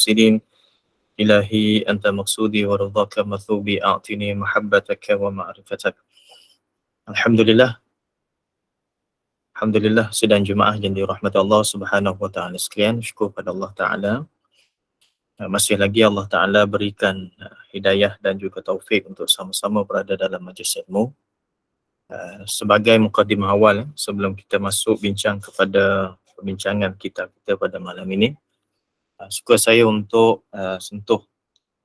المرسلين إلهي أنت مقصودي ورضاك مثوبي أعطني محبتك ومعرفتك. Alhamdulillah, sidang jemaah yang dirahmati Allah Subhanahu wa taala sekalian, syukur pada Allah Taala. Masih lagi Allah Taala berikan hidayah dan juga taufik untuk sama-sama berada dalam majlis ilmu. Sebagai mukadimah awal sebelum kita masuk bincang kepada perbincangan kita pada malam ini, suka saya untuk sentuh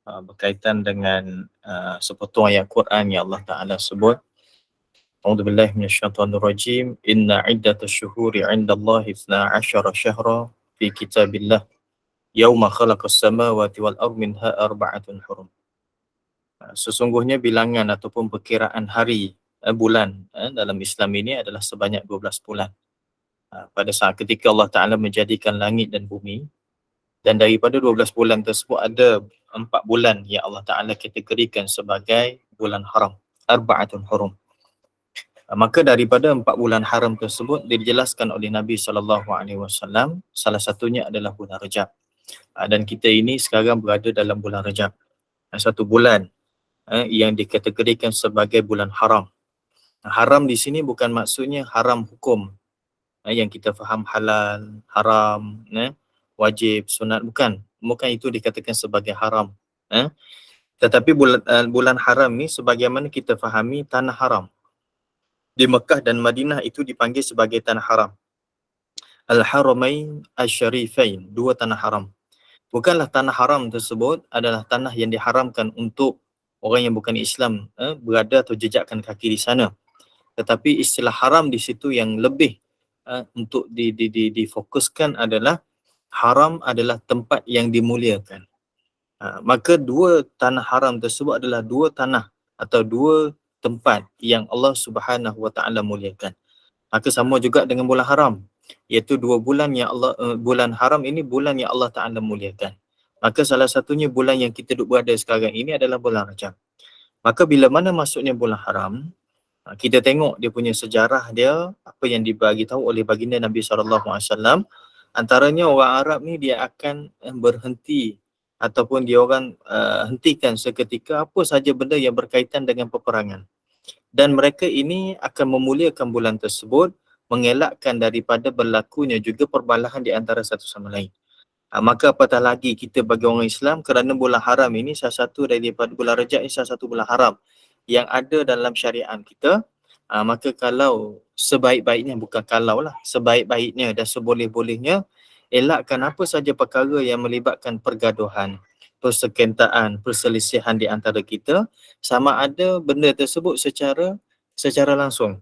berkaitan dengan sepotong ayat Quran yang Allah Ta'ala sebut, A'udzubillahi minasyaitonirrajim, Inna iddatash syuhuri 'indallahi 12 syahra fi kitabillah yauma khalaqas samawati wal ardi minha arba'atun hurum. Sesungguhnya bilangan ataupun perkiraan hari bulan dalam Islam ini adalah sebanyak 12 bulan. Pada saat ketika Allah Ta'ala menjadikan langit dan bumi, dan daripada 12 bulan tersebut ada 4 bulan yang Allah Ta'ala kategorikan sebagai bulan haram, arba'atun hurum. Maka daripada 4 bulan haram tersebut dijelaskan oleh Nabi SAW, salah satunya adalah bulan Rajab. Dan kita ini sekarang berada dalam bulan Rajab, satu bulan yang dikategorikan sebagai bulan haram. Haram di sini bukan maksudnya haram hukum yang kita faham halal, haram, wajib, sunat, bukan itu dikatakan sebagai haram. Tetapi bulan haram ni sebagaimana kita fahami tanah haram. Di Mekah dan Madinah itu dipanggil sebagai tanah haram. Al-Haramain Asy-Syarifain, dua tanah haram. Bukanlah tanah haram tersebut adalah tanah yang diharamkan untuk orang yang bukan Islam berada atau jejakkan kaki di sana. Tetapi istilah haram di situ yang lebih untuk difokuskan adalah haram adalah tempat yang dimuliakan. Maka dua tanah haram tersebut adalah dua tanah atau dua tempat yang Allah Subhanahu wa taala muliakan. Maka sama juga dengan bulan haram, iaitu dua bulan yang bulan haram ini bulan yang Allah Taala muliakan. Maka salah satunya bulan yang kita duduk berada sekarang ini adalah bulan Rajab. Maka bila mana masuknya bulan haram, kita tengok dia punya sejarah dia, apa yang dibagi tahu oleh baginda Nabi SAW. Antaranya orang Arab ni dia akan berhenti ataupun dia orang hentikan seketika apa saja benda yang berkaitan dengan peperangan. Dan mereka ini akan memuliakan bulan tersebut, mengelakkan daripada berlakunya juga perbalahan di antara satu sama lain. Maka apatah lagi kita bagi orang Islam, kerana bulan haram ini salah satu daripada bulan Rajab ini salah satu bulan haram yang ada dalam syariat kita. Maka kalau sebaik-baiknya, bukan kalau lah, sebaik-baiknya dan seboleh-bolehnya elakkan apa saja perkara yang melibatkan pergaduhan, persekentaan, perselisihan di antara kita, sama ada benda tersebut secara langsung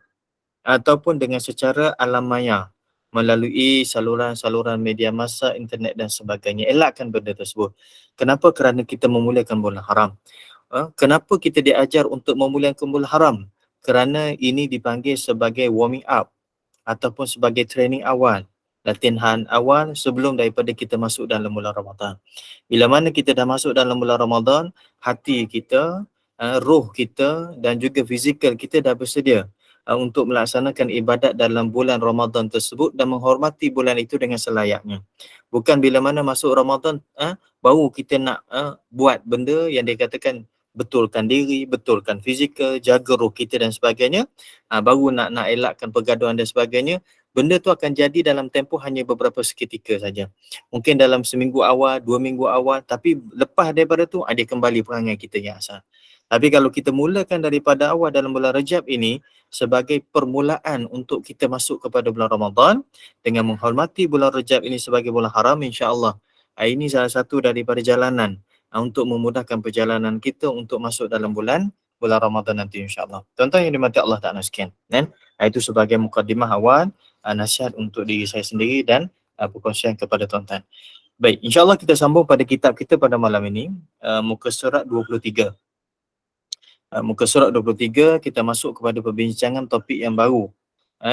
ataupun dengan secara alam maya melalui saluran-saluran media massa, internet dan sebagainya. Elakkan benda tersebut. Kenapa? Kerana kita memuliakan bulan haram. Kenapa kita diajar untuk memuliakan bulan haram? Kerana ini dipanggil sebagai warming up ataupun sebagai training awal, latihan awal sebelum daripada kita masuk dalam bulan Ramadan. Bila mana kita dah masuk dalam bulan Ramadan, hati kita, roh kita dan juga fizikal kita dah bersedia untuk melaksanakan ibadat dalam bulan Ramadan tersebut dan menghormati bulan itu dengan selayaknya. Bukan bila mana masuk Ramadan baru kita nak buat benda yang dikatakan betulkan diri, betulkan fizikal, jaga roh kita dan sebagainya, baru nak elakkan pergaduhan dan sebagainya. Benda tu akan jadi dalam tempoh hanya beberapa seketika saja. Mungkin dalam seminggu awal, 2 minggu awal, tapi lepas daripada tu ada kembali perangai kita yang asal. Tapi kalau kita mulakan daripada awal dalam bulan Rajab ini sebagai permulaan untuk kita masuk kepada bulan Ramadan dengan menghormati bulan Rajab ini sebagai bulan haram, insya-Allah ini salah satu daripada jalanan untuk memudahkan perjalanan kita untuk masuk dalam bulan Ramadan nanti, insya-Allah. Tuan-tuan yang dimati Allah Ta'ala sekian. Itu sebagai mukadimah awal, nasihat untuk diri saya sendiri dan perkongsian kepada tuan-tuan. Baik, insya-Allah kita sambung pada kitab kita pada malam ini, muka surat 23. Muka surat 23 kita masuk kepada perbincangan topik yang baru,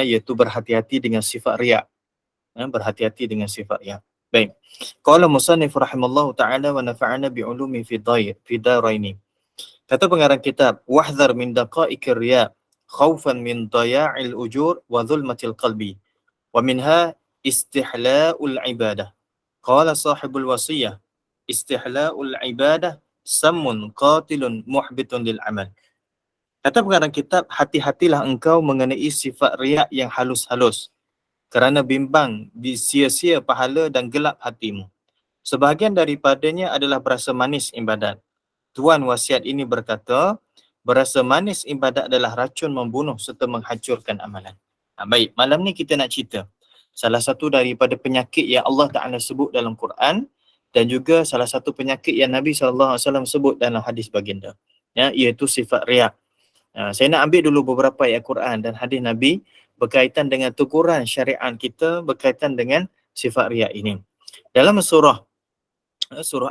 iaitu berhati-hati dengan sifat riak. Berhati-hati dengan sifat riak. Baik. Qala musannif rahimallahu ta'ala wa nafa'ana bi'ulumi fi daraini. Kata pengarang kitab, wahdhar min daqa'iqir riya khaufan min daya'il ujur wa dhulmatil qalbi wa minha istihla'ul ibadah. Qala sahibul wasiyah istihla'ul ibadah sammun qatilun muhbitun lil amal. Kata pengarang kitab, hati-hatilah engkau mengenai sifat riak yang halus-halus, kerana bimbang sia-sia pahala dan gelap hatimu. Sebahagian daripadanya adalah berasa manis ibadat. Tuan wasiat ini berkata, berasa manis ibadat adalah racun membunuh serta menghancurkan amalan. Baik, malam ni kita nak cerita salah satu daripada penyakit yang Allah Ta'ala sebut dalam Quran dan juga salah satu penyakit yang Nabi SAW sebut dalam hadis baginda, iaitu sifat riak. Saya nak ambil dulu beberapa ayat Quran dan hadis Nabi berkaitan dengan teguran syariat kita berkaitan dengan sifat riak ini. Dalam surah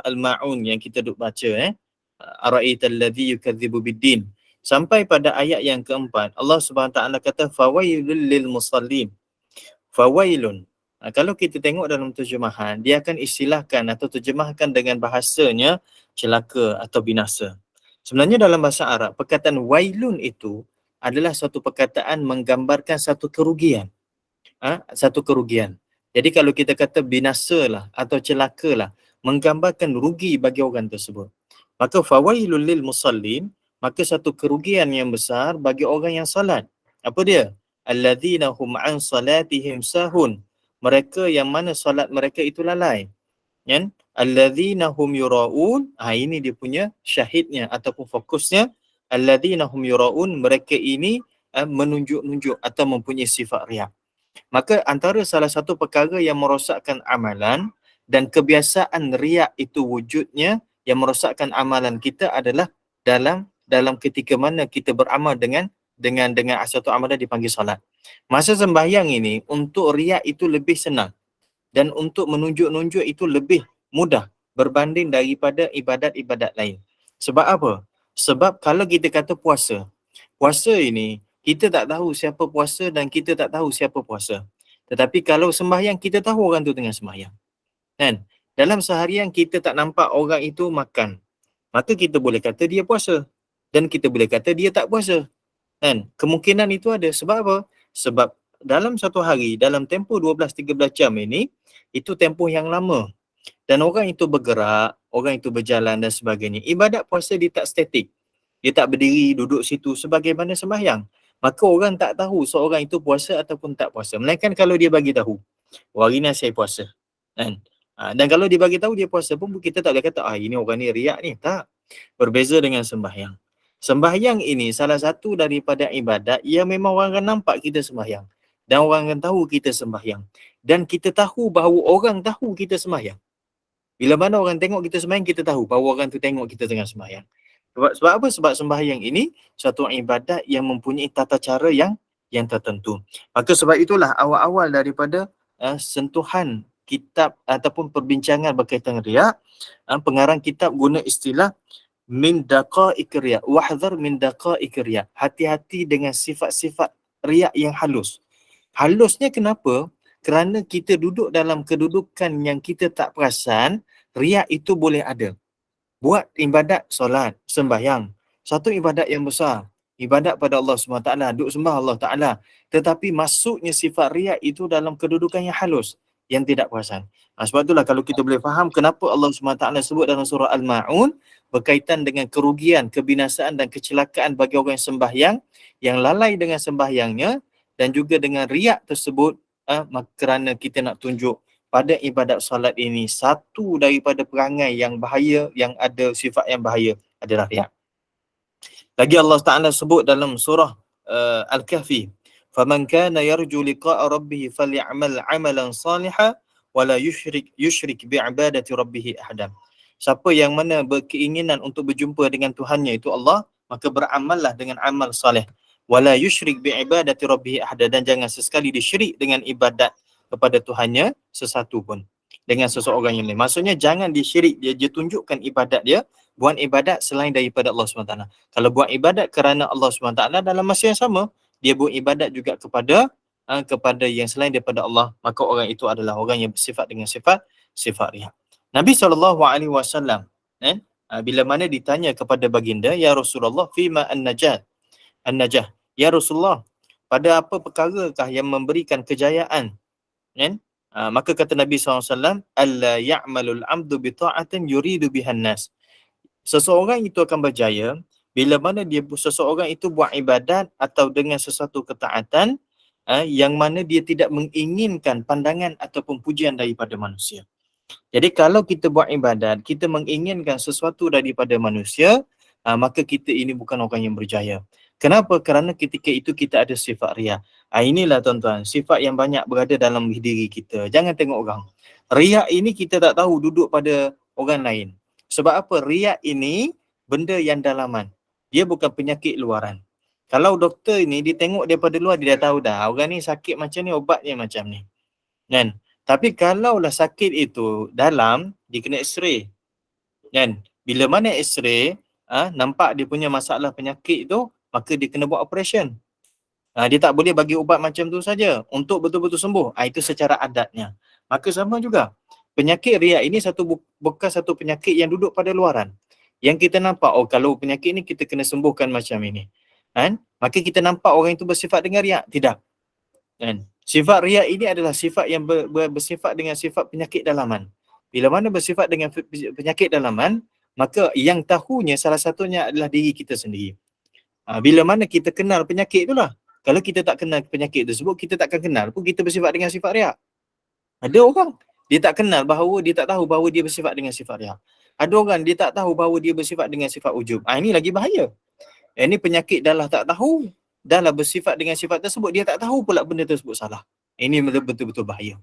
Al-Ma'un yang kita duk baca, ara'aital ladzi yukadzibu biddin, sampai pada ayat yang keempat, Allah Subhanahu Wa Taala kata fawailul lil musallin. Fawailun. Kalau kita tengok dalam terjemahan, dia akan istilahkan atau terjemahkan dengan bahasanya celaka atau binasa. Sebenarnya dalam bahasa Arab, perkataan wailun itu adalah satu perkataan menggambarkan satu kerugian. Satu kerugian. Jadi kalau kita kata binasalah atau celakalah, menggambarkan rugi bagi orang tersebut. Maka fawailul lil musallin, maka satu kerugian yang besar bagi orang yang salat. Apa dia? Alladzina hum an salatihim sahun. Mereka yang mana salat mereka itu lalai. Kan? Alladzina hum yura'un. Ini dia punya syahidnya ataupun fokusnya. Alladzina hum yura'un, mereka ini menunjuk-nunjuk atau mempunyai sifat riak. Maka antara salah satu perkara yang merosakkan amalan dan kebiasaan riak itu wujudnya yang merosakkan amalan kita adalah dalam ketika mana kita beramal dengan satu amalan dipanggil solat. Masa sembahyang ini untuk riak itu lebih senang dan untuk menunjuk-nunjuk itu lebih mudah berbanding daripada ibadat-ibadat lain. Sebab apa? Sebab kalau kita kata puasa ini kita tak tahu siapa puasa dan kita tak tahu siapa puasa. Tetapi kalau sembahyang kita tahu orang tu tengah sembahyang. Kan? Dalam seharian kita tak nampak orang itu makan. Maka kita boleh kata dia puasa dan kita boleh kata dia tak puasa. Kan? Kemungkinan itu ada. Sebab apa? Sebab dalam satu hari, dalam tempoh 12-13 jam ini, itu tempoh yang lama. Dan orang itu bergerak, orang itu berjalan dan sebagainya. Ibadat puasa dia tak statik. Dia tak berdiri, duduk situ sebagaimana sembahyang. Maka orang tak tahu seorang itu puasa ataupun tak puasa. Melainkan kalau dia bagi tahu, hari ni saya puasa. Kan? Dan kalau dia bagi tahu dia puasa pun kita tak boleh kata, ini orang ni riak ni. Tak. Berbeza dengan sembahyang. Sembahyang ini salah satu daripada ibadat yang memang orang akan nampak kita sembahyang. Dan orang akan tahu kita sembahyang. Dan kita tahu bahawa orang tahu kita sembahyang. Bila mana orang tengok kita sembahyang, kita tahu bahawa orang tu tengok kita tengah sembahyang. Sebab apa? Sebab sembahyang ini suatu ibadat yang mempunyai tata cara yang tertentu. Maka sebab itulah awal-awal daripada sentuhan kitab ataupun perbincangan berkaitan riak, pengarang kitab guna istilah min daqa'iq riya, wahdhar min daqa'iq riya. Hati-hati dengan sifat-sifat riak yang halus. Halusnya kenapa? Kerana kita duduk dalam kedudukan yang kita tak perasan, riak itu boleh ada. Buat ibadat solat, sembahyang, satu ibadat yang besar, ibadat pada Allah SWT, duk sembah Allah Ta'ala. Tetapi masuknya sifat riak itu dalam kedudukan yang halus, yang tidak perasan. Sebab itulah kalau kita boleh faham kenapa Allah SWT sebut dalam surah Al-Ma'un berkaitan dengan kerugian, kebinasaan dan kecelakaan bagi orang yang sembahyang, yang lalai dengan sembahyangnya dan juga dengan riak tersebut, kerana kita nak tunjuk pada ibadat solat ini satu daripada perangai yang bahaya, yang ada sifat yang bahaya adalah riak. Lagi Allah Ta'ala sebut dalam surah Al-Kahfi, faman kana yarju liqa'a rabbih falyamal 'amalan salihan wala yushrik bi'ibadati rabbih ahadan. Siapa yang mana berkeinginan untuk berjumpa dengan Tuhannya itu Allah, maka beramallah dengan amal soleh. Wala yushrik bi'ibadati rabbih ahadan, dan jangan sesekali disyirik dengan ibadat kepada Tuhannya sesuatu pun dengan seseorang yang lain. Maksudnya jangan disyirik, dia tunjukkan ibadat dia, buat ibadat selain daripada Allah SWT. Kalau buat ibadat kerana Allah SWT, dalam masa yang sama dia buat ibadat juga kepada yang selain daripada Allah, maka orang itu adalah orang yang bersifat dengan sifat riak. Nabi SAW bila mana ditanya kepada baginda, ya Rasulullah, fima an-najah, ya Rasulullah, pada apa perkarakah yang memberikan kejayaan Maka kata Nabi SAW, alla ya'malul amdu bi ta'atin yuridu bihan nas. Seseorang itu akan berjaya bila mana seseorang itu buat ibadat atau dengan sesuatu ketaatan yang mana dia tidak menginginkan pandangan ataupun pujian daripada manusia. Jadi kalau kita buat ibadat, kita menginginkan sesuatu daripada manusia, maka kita ini bukan orang yang berjaya. Kenapa? Kerana ketika itu kita ada sifat riya. Inilah tuan-tuan, sifat yang banyak berada dalam diri kita. Jangan tengok orang. Riya ini kita tak tahu duduk pada orang lain. Sebab apa? Riya ini benda yang dalaman. Dia bukan penyakit luaran. Kalau doktor ini dia tengok daripada luar, dia dah tahu dah orang ni sakit macam ni, obatnya macam ni. Kan? Tapi kalaulah sakit itu dalam, dia kena x-ray. Kan? Bila mana x-ray, nampak dia punya masalah penyakit tu, maka dia kena buat operation. Dia tak boleh bagi ubat macam tu saja untuk betul-betul sembuh. Itu secara adatnya. Maka sama juga. Penyakit riak ini bukan satu penyakit yang duduk pada luaran. Yang kita nampak, kalau penyakit ni kita kena sembuhkan macam ini. Kan? Maka kita nampak orang itu bersifat dengan riak. Tidak. Kan? Sifat riak ini adalah sifat yang bersifat dengan sifat penyakit dalaman. Bila mana bersifat dengan penyakit dalaman, maka yang tahunya salah satunya adalah diri kita sendiri. Bila mana kita kenal penyakit itulah. Kalau kita tak kenal penyakit tersebut, kita takkan kenal pun kita bersifat dengan sifat riak. Ada orang, dia tak kenal bahawa, dia tak tahu bahawa dia bersifat dengan sifat riak. Ada orang, dia tak tahu bahawa dia bersifat dengan sifat ujub. Ini lagi bahaya. Ini penyakit dah lah tak tahu. Dah lah bersifat dengan sifat tersebut, dia tak tahu pula benda tersebut salah. Ini betul-betul bahaya.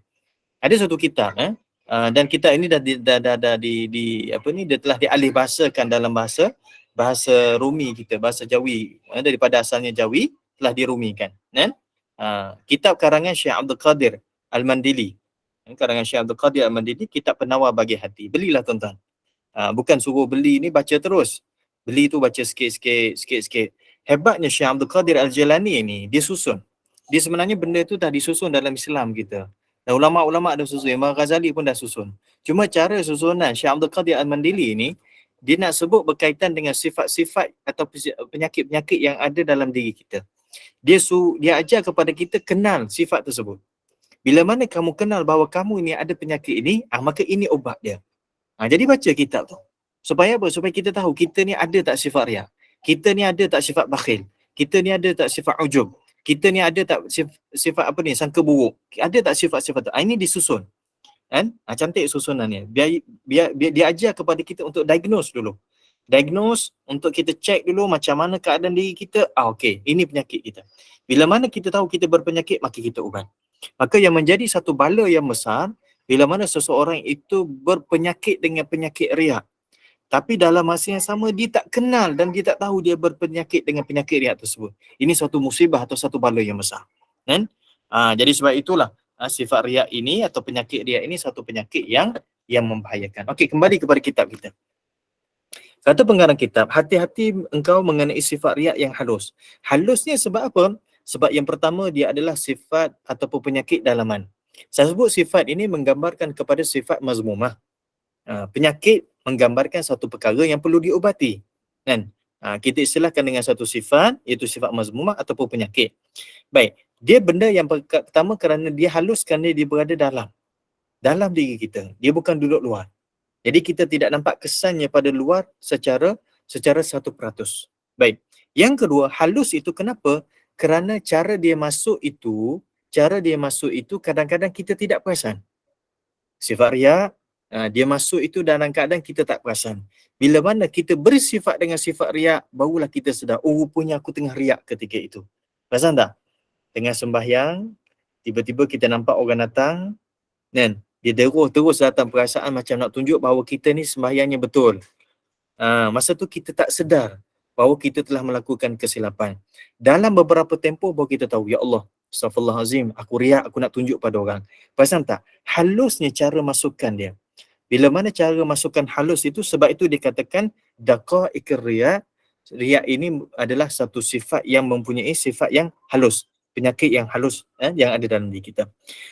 Ada satu kitab dan kitab ini dah dia telah dialih bahasakan dalam bahasa Rumi kita, bahasa Jawi, daripada asalnya Jawi telah dirumikan, kan? Kitab karangan Syekh Abdul Qadir Al-Mandili. Karangan Syekh Abdul Qadir Al-Mandili, kitab penawar bagi hati. Belilah tuan-tuan. Bukan suruh beli ni baca terus. Beli tu baca sikit-sikit. Hebatnya Syekh Abdul Qadir Al-Jilani ni, dia susun. Dia sebenarnya benda tu dah disusun dalam Islam kita. Dan ulama-ulama dah susun. Imam Ghazali pun dah susun. Cuma cara susunan Syekh Abdul Qadir Al-Mandili ni, dia nak sebut berkaitan dengan sifat-sifat atau penyakit-penyakit yang ada dalam diri kita. Dia ajar kepada kita kenal sifat tersebut. Bila mana kamu kenal bahawa kamu ini ada penyakit ini, maka ini obat dia. Jadi baca kitab tu. Supaya apa? Supaya kita tahu kita ni ada tak sifat riak. Kita ni ada tak sifat bakhil. Kita ni ada tak sifat ujub. Kita ni ada tak sifat apa ni, sangka buruk. Ada tak sifat-sifat tu? Ini disusun. Kan? Cantik susunannya. Biar dia ajar kepada kita untuk diagnose dulu. Diagnose untuk kita cek dulu macam mana keadaan diri kita. Okey, ini penyakit kita. Bila mana kita tahu kita berpenyakit, maka kita ubat. Maka yang menjadi satu bala yang besar, bila mana seseorang itu berpenyakit dengan penyakit riak. Tapi dalam masa yang sama, dia tak kenal dan dia tak tahu dia berpenyakit dengan penyakit riak tersebut. Ini suatu musibah atau satu bala yang besar. Kan? Jadi sebab itulah sifat riak ini atau penyakit riak ini satu penyakit yang membahayakan. Okey, kembali kepada kitab kita. Kata pengarang kitab, hati-hati engkau mengenai sifat riak yang halus. Halusnya sebab apa? Sebab yang pertama, dia adalah sifat ataupun penyakit dalaman. Saya sebut sifat ini menggambarkan kepada sifat mazmumah. Penyakit menggambarkan satu perkara yang perlu diubati. Kan? Kita istilahkan dengan satu sifat, iaitu sifat mazmumah ataupun penyakit. Baik, dia benda yang pertama kerana dia haluskan dia berada dalam diri kita. Dia bukan duduk luar. Jadi kita tidak nampak kesannya pada luar secara 100%. Baik. Yang kedua, halus itu kenapa? Kerana cara dia masuk itu kadang-kadang kita tidak perasan. Sifat riak, dia masuk itu dalam keadaan kita tak perasan. Bila mana kita bersifat dengan sifat riak, barulah kita sedar, rupanya aku tengah riak ketika itu. Perasan tak? Tengah sembahyang, tiba-tiba kita nampak orang datang, kan? Dia terus datang perasaan macam nak tunjuk bahawa kita ni sembahyangnya betul. Masa tu kita tak sedar bahawa kita telah melakukan kesilapan. Dalam beberapa tempoh baru kita tahu, ya Allah, astaghfirullahalazim, aku riak, aku nak tunjuk pada orang. Perasan tak? Halusnya cara masukkan dia. Bila mana cara masukkan halus itu, sebab itu dikatakan daqaiqir riak. Riak ini adalah satu sifat yang mempunyai sifat yang halus. Penyakit yang halus yang ada dalam diri kita.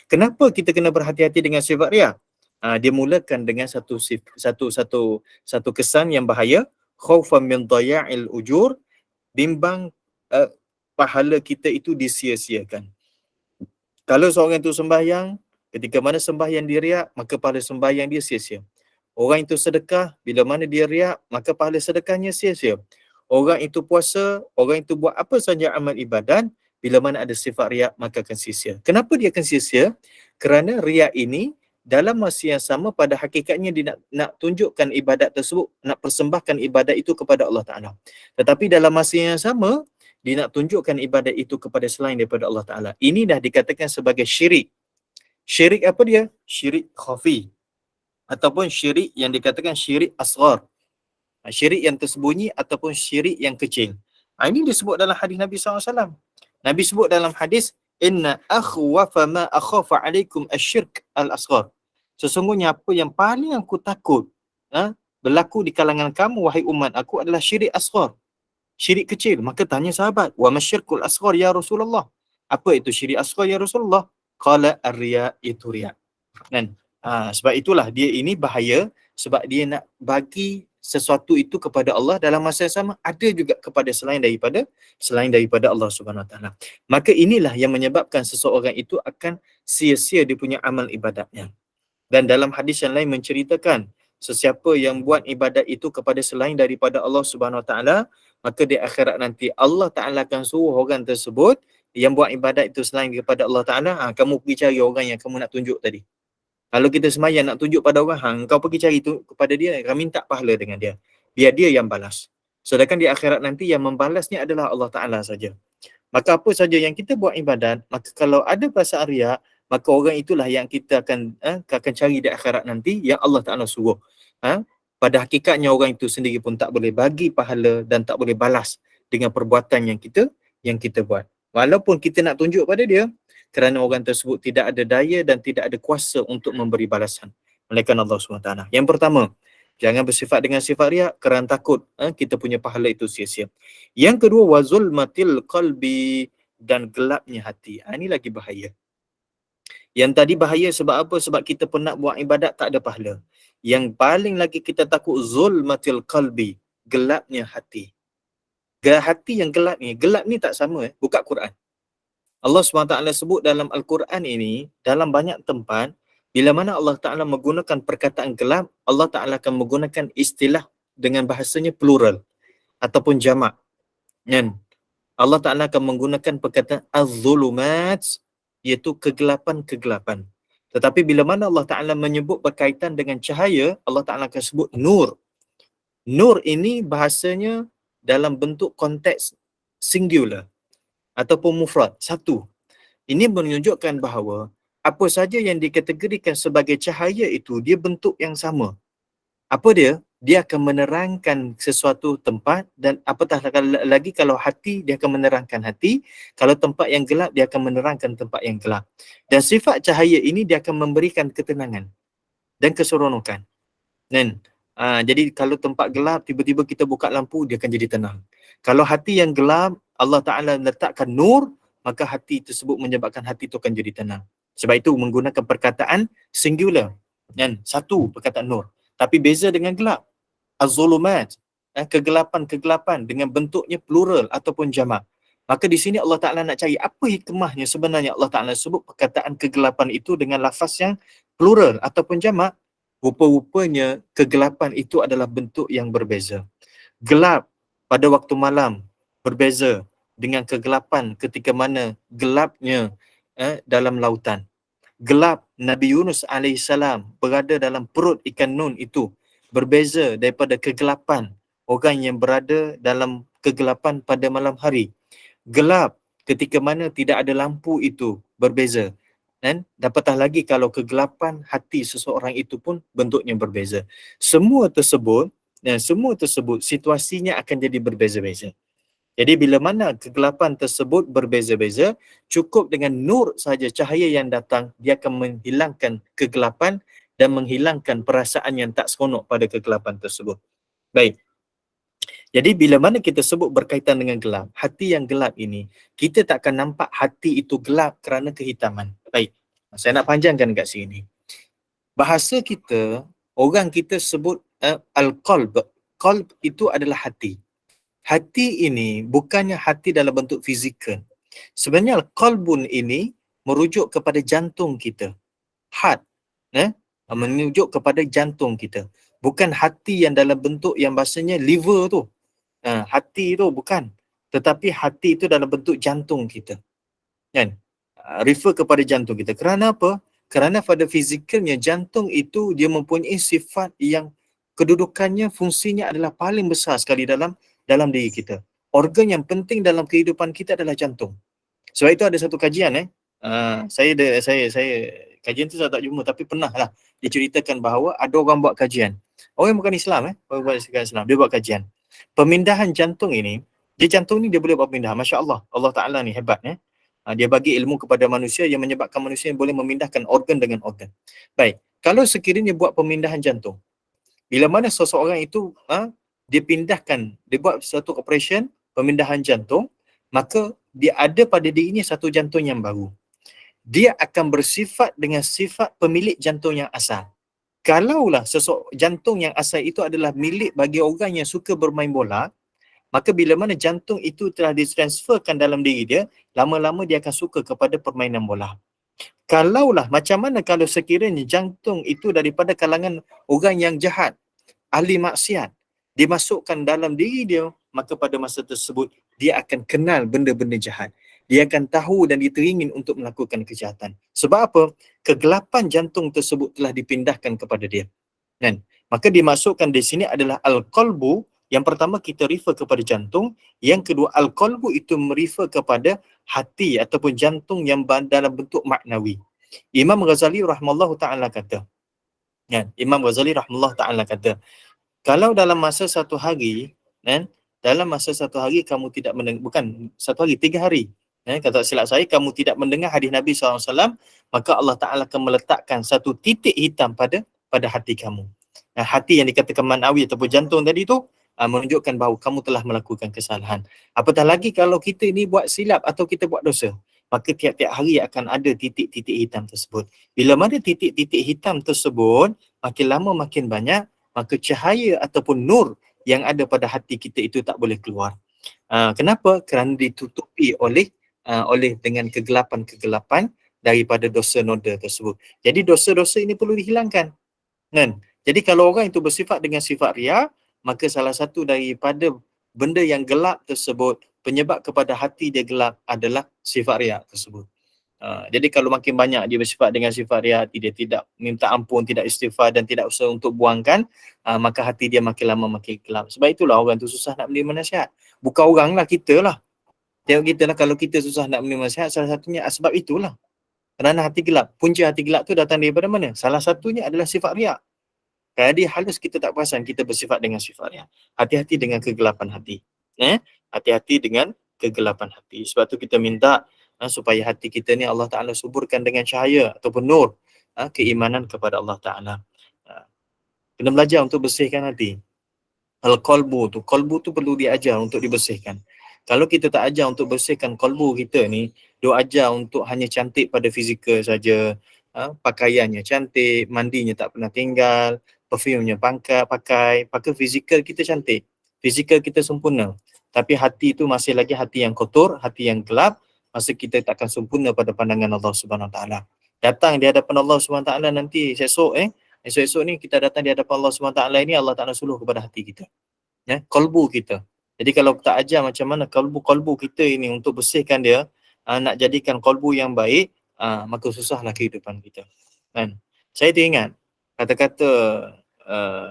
Kenapa kita kena berhati-hati dengan sifat riak? Dia mulakan dengan satu kesan yang bahaya, khaufan min daya'il ujur, bimbang pahala kita itu disia-siakan. Kalau seorang itu sembahyang, Ketika mana sembahyang dia riak, maka pahala sembahyang dia sia-sia. Orang itu sedekah, bila mana dia riak, maka pahala sedekahnya sia-sia. Orang itu puasa, orang itu buat apa saja amal ibadat, bila mana ada sifat riak, maka akan sia-sia. Kenapa dia akan sia-sia? Kerana riak ini dalam masa yang sama pada hakikatnya dia nak tunjukkan ibadat tersebut, nak persembahkan ibadat itu kepada Allah Ta'ala. Tetapi dalam masa yang sama, dia nak tunjukkan ibadat itu kepada selain daripada Allah Ta'ala. Ini dah dikatakan sebagai syirik. Syirik apa dia? Syirik khafi. Ataupun syirik yang dikatakan syirik asghar. Syirik yang tersembunyi ataupun syirik yang kecil. Ini disebut dalam hadis Nabi SAW. Nabi sebut dalam hadis, Inna akhwafa ma akhafa alaikum asyirk al-asghar. Sesungguhnya apa yang paling aku takut berlaku di kalangan kamu, wahai umat aku, adalah syirik asghar. Syirik kecil. Maka tanya sahabat, wa masyirkul asghar ya Rasulullah. Apa itu syirik asghar ya Rasulullah? Qala ar-riya, itu riya. Kan? Sebab itulah dia ini bahaya, sebab dia nak bagi sesuatu itu kepada Allah, dalam masa yang sama ada juga kepada selain daripada Allah Subhanahu Wa Taala. Maka inilah yang menyebabkan seseorang itu akan sia-sia dia punya amal ibadatnya. Dan dalam hadis yang lain menceritakan, sesiapa yang buat ibadat itu kepada selain daripada Allah Subhanahu Wa Taala, maka di akhirat nanti Allah Taala akan suruh orang tersebut yang buat ibadat itu selain daripada Allah Ta'ala, kamu pergi cari orang yang kamu nak tunjuk tadi. Kalau kita sembahyang nak tunjuk pada orang, kau pergi cari tu kepada dia, kau minta pahala dengan dia. Biar dia yang balas. Sedangkan di akhirat nanti yang membalasnya adalah Allah Ta'ala saja. Maka apa saja yang kita buat ibadat, maka kalau ada perasaan riak, maka orang itulah yang kita akan cari di akhirat nanti, yang Allah Ta'ala suruh. Pada hakikatnya orang itu sendiri pun tak boleh bagi pahala dan tak boleh balas dengan perbuatan yang kita buat. Walaupun kita nak tunjuk pada dia, kerana orang tersebut tidak ada daya dan tidak ada kuasa untuk memberi balasan, melainkan Allah SWT. Yang pertama, jangan bersifat dengan sifat riak kerana takut kita punya pahala itu sia-sia. Yang kedua, wazulmatil qalbi, dan gelapnya hati. Ini lagi bahaya. Yang tadi bahaya sebab apa? Sebab kita pernah buat ibadat tak ada pahala. Yang paling lagi kita takut zulmatil qalbi, gelapnya hati. Hati yang gelap ni tak sama. Buka Quran. Allah SWT sebut dalam Al-Quran ini, dalam banyak tempat, bila mana Allah Ta'ala menggunakan perkataan gelap, Allah Ta'ala akan menggunakan istilah dengan bahasanya plural ataupun jamak. Dan Allah Ta'ala akan menggunakan perkataan az-zulumat, iaitu kegelapan-kegelapan. Tetapi bila mana Allah Ta'ala menyebut berkaitan dengan cahaya, Allah Ta'ala akan sebut nur. Nur ini bahasanya dalam bentuk konteks singular ataupun mufrad, satu. Ini menunjukkan bahawa apa saja yang dikategorikan sebagai cahaya itu, dia bentuk yang sama. Apa dia? Dia akan menerangkan sesuatu tempat, dan apatah lagi kalau hati, dia akan menerangkan hati. Kalau tempat yang gelap, dia akan menerangkan tempat yang gelap. Dan sifat cahaya ini dia akan memberikan ketenangan dan keseronokan. Dan jadi kalau tempat gelap, tiba-tiba kita buka lampu, dia akan jadi tenang. Kalau hati yang gelap, Allah Ta'ala letakkan nur, maka hati tersebut menyebabkan hati itu akan jadi tenang. Sebab itu menggunakan perkataan singular. Dan satu perkataan nur. Tapi beza dengan gelap. Az-zulumat, kegelapan-kegelapan dengan bentuknya plural ataupun jamak. Maka di sini Allah Ta'ala nak cari apa hikmahnya sebenarnya Allah Ta'ala sebut perkataan kegelapan itu dengan lafaz yang plural ataupun jamak. Rupa-rupanya kegelapan itu adalah bentuk yang berbeza. Gelap pada waktu malam berbeza dengan kegelapan ketika mana gelapnya dalam lautan. Gelap Nabi Yunus AS berada dalam perut ikan nun itu berbeza daripada kegelapan orang yang berada dalam kegelapan pada malam hari. Gelap ketika mana tidak ada lampu itu berbeza. Dan dapatlah lagi kalau kegelapan hati seseorang itu pun bentuknya berbeza. Semua tersebut situasinya akan jadi berbeza-beza. Jadi bila mana kegelapan tersebut berbeza-beza, cukup dengan nur saja, cahaya yang datang, dia akan menghilangkan kegelapan dan menghilangkan perasaan yang tak seronok pada kegelapan tersebut. Baik. Jadi bila mana kita sebut berkaitan dengan gelap, hati yang gelap ini, kita tak akan nampak hati itu gelap kerana kehitaman. Baik, saya nak panjangkan kat sini. Bahasa kita, orang kita sebut al-qalb. Qalb itu adalah hati. Hati ini bukannya hati dalam bentuk fizikal. Sebenarnya qalbun ini merujuk kepada jantung kita. heart, menunjuk kepada jantung kita. Bukan hati yang dalam bentuk yang bahasanya liver tu. Hati tu bukan. Tetapi hati itu dalam bentuk jantung kita. Kan? Refer kepada jantung kita. Kerana apa? Kerana pada fizikalnya jantung itu dia mempunyai sifat yang kedudukannya, fungsinya adalah paling besar sekali dalam diri kita. Organ yang penting dalam kehidupan kita adalah jantung. Sebab itu ada satu kajian saya kajian tu saya tak jumpa tapi pernah lah diceritakan bahawa ada orang buat kajian. Orang yang bukan Islam orang bukan Islam, dia buat kajian. Pemindahan jantung ini, jantung ni dia boleh buat pemindahan. Masya-Allah. Allah Taala ni hebat dia bagi ilmu kepada manusia yang menyebabkan manusia yang boleh memindahkan organ dengan organ. Baik, kalau sekiranya buat pemindahan jantung, bila mana seseorang itu dia pindahkan, dia buat satu operation pemindahan jantung, maka dia ada pada dirinya satu jantung yang baru. Dia akan bersifat dengan sifat pemilik jantung yang asal. Kalaulah jantung yang asal itu adalah milik bagi orang yang suka bermain bola, maka bila mana jantung itu telah ditransferkan dalam diri dia, lama-lama dia akan suka kepada permainan bola. Kalaulah macam mana kalau sekiranya jantung itu daripada kalangan orang yang jahat, ahli maksiat, dimasukkan dalam diri dia, maka pada masa tersebut dia akan kenal benda-benda jahat. Dia akan tahu dan diteringin untuk melakukan kejahatan. Sebab apa? Kegelapan jantung tersebut telah dipindahkan kepada dia. Kan? Maka dimasukkan di sini adalah al-qalbu. Yang pertama kita refer kepada jantung, yang kedua al-qalbu itu merefer kepada hati ataupun jantung yang dalam bentuk maknawi. Imam Ghazali rahimahullah ta'ala kata, Imam Ghazali rahimahullah ta'ala kata, kalau dalam masa satu hari, dalam masa satu hari kamu tidak mendengar, bukan satu hari, 3 hari, kata silap saya, kamu tidak mendengar hadis Nabi SAW, maka Allah Ta'ala akan meletakkan satu titik hitam pada hati kamu. Hati yang dikatakan manawi ataupun jantung tadi tu, menunjukkan bahawa kamu telah melakukan kesalahan. Apatah lagi kalau kita ni buat silap atau kita buat dosa, maka tiap-tiap hari akan ada titik-titik hitam tersebut. Bila mana titik-titik hitam tersebut makin lama makin banyak, maka cahaya ataupun nur yang ada pada hati kita itu tak boleh keluar. Kenapa? Kerana ditutupi oleh dengan kegelapan-kegelapan daripada dosa noda tersebut. Jadi dosa-dosa ini perlu dihilangkan. Kan? Jadi kalau orang itu bersifat dengan sifat riya, maka salah satu daripada benda yang gelap tersebut, penyebab kepada hati dia gelap adalah sifat riya tersebut. Jadi kalau makin banyak dia bersifat dengan sifat riya, hati dia tidak minta ampun, tidak istighfar dan tidak usaha untuk buangkan, maka hati dia makin lama makin gelap. Sebab itulah orang tu susah nak menerima nasihat. Bukan orang lah, kita lah. Tengok kita lah, kalau kita susah nak menerima nasihat, salah satunya sebab itulah. Kerana hati gelap. Punca hati gelap tu datang daripada mana? Salah satunya adalah sifat riya. Jadi halus kita tak perasan kita bersifat dengan sifat riya. Hati-hati dengan kegelapan hati. Hati-hati dengan kegelapan hati. Sebab tu kita minta supaya hati kita ni Allah Ta'ala suburkan dengan cahaya ataupun nur keimanan kepada Allah Ta'ala. Kena belajar untuk bersihkan hati. Al-qalbu tu perlu diajar untuk dibersihkan. Kalau kita tak ajar untuk bersihkan qalbu kita ni, dia ajar untuk hanya cantik pada fizikal saja, pakaiannya cantik, mandinya tak pernah tinggal, perfumnya pakai fizikal kita cantik, fizikal kita sempurna, tapi hati tu masih lagi hati yang kotor, hati yang gelap, masa kita tak akan sempurna pada pandangan Allah Subhanahu Taala. Datang di hadapan Allah Subhanahu Taala nanti esok ni kita datang di hadapan Allah Subhanahu Taala ini, Allah Taala suluh kepada hati kita, kalbu kita. Jadi kalau tak ajar macam mana kalbu kita ini untuk bersihkan dia, nak jadikan kalbu yang baik, maka susahlah kehidupan kita. Kan? Saya teringat kata-kata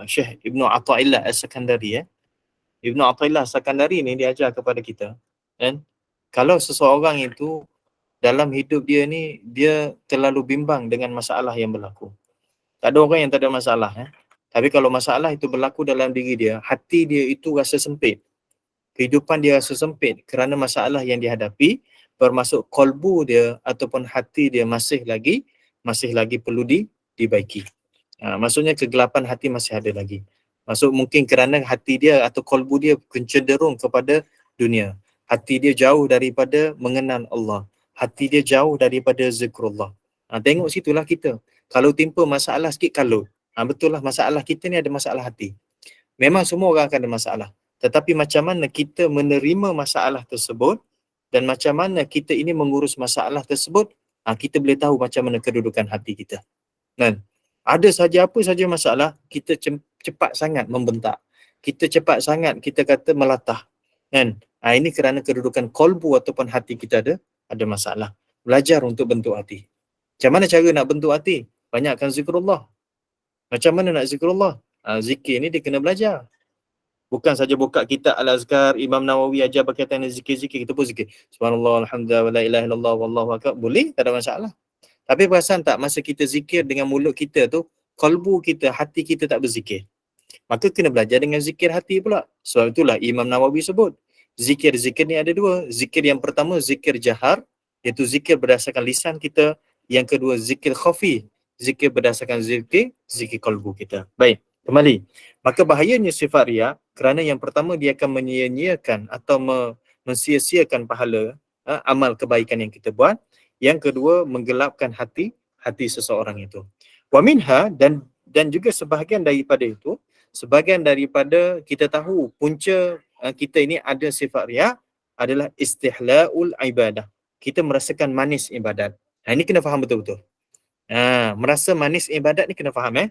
Syekh Ibnu Athaillah As-Sakandari. Ibnu Athaillah As-Sakandari ni dia ajar kepada kita, kan? Kalau seseorang itu dalam hidup dia ni, dia terlalu bimbang dengan masalah yang berlaku. Tak ada orang yang tak ada masalah. Tapi kalau masalah itu berlaku dalam diri dia, hati dia itu rasa sempit. Kehidupan dia rasa sempit kerana masalah yang dihadapi, bermasuk kalbu dia ataupun hati dia masih lagi perlu dibaiki. Maksudnya kegelapan hati masih ada lagi. Maksud mungkin kerana hati dia atau kalbu dia cenderung kepada dunia. Hati dia jauh daripada mengenal Allah. Hati dia jauh daripada zikrullah. Tengok situlah kita. Kalau timpa masalah sikit kalut. Betul lah, masalah kita ni ada masalah hati. Memang semua orang akan ada masalah. Tetapi macam mana kita menerima masalah tersebut dan macam mana kita ini mengurus masalah tersebut, kita boleh tahu macam mana kedudukan hati kita. Kan? Ada saja apa saja masalah, kita cepat sangat membentak. Kita cepat sangat kita kata melatah. Kan? Ini kerana kedudukan kolbu ataupun hati kita ada masalah. Belajar untuk bentuk hati. Macam mana cara nak bentuk hati? Banyakkan zikrullah. Macam mana nak zikrullah? Zikir ni dia kena belajar. Bukan saja buka kitab Al-Azkar, Imam Nawawi ajar berkaitan dengan zikir-zikir, kita pun zikir. Subhanallah, alhamdulillah, wa la ilaha illallah, wallahu akbar. Boleh, tak ada masalah. Tapi perasan tak, masa kita zikir dengan mulut kita tu, kalbu kita, hati kita tak berzikir. Maka kena belajar dengan zikir hati pula. Sebab itulah Imam Nawawi sebut, zikir-zikir ni ada dua. Zikir yang pertama, zikir jahar, iaitu zikir berdasarkan lisan kita. Yang kedua, zikir khafi, zikir berdasarkan zikir kalbu kita. Baik, kembali. Maka bahayanya sifat riya, kerana yang pertama dia akan menyia-nyiakan atau mensia-siakan pahala amal kebaikan yang kita buat. Yang kedua, menggelapkan hati seseorang itu. Wa minha, dan juga sebahagian daripada itu, sebahagian daripada kita tahu punca kita ini ada sifat riya adalah istihlaul ibadah. Kita merasakan manis ibadat. Ini kena faham betul-betul. Merasa manis ibadat ni kena faham.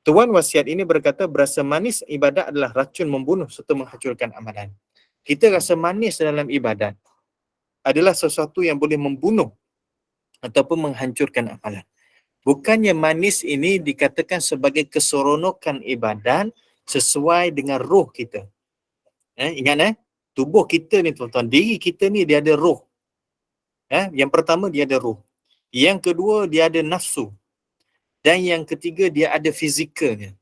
Tuan wasiat ini berkata, berasa manis ibadat adalah racun membunuh serta menghancurkan amalan. Kita rasa manis dalam ibadat adalah sesuatu yang boleh membunuh ataupun menghancurkan amalan. Bukannya manis ini dikatakan sebagai keseronokan ibadat sesuai dengan roh kita. Ingat tubuh kita ni tuan-tuan, diri kita ni dia ada roh. Yang pertama dia ada roh. Yang kedua dia ada nafsu. Dan yang ketiga dia ada fizikalnya.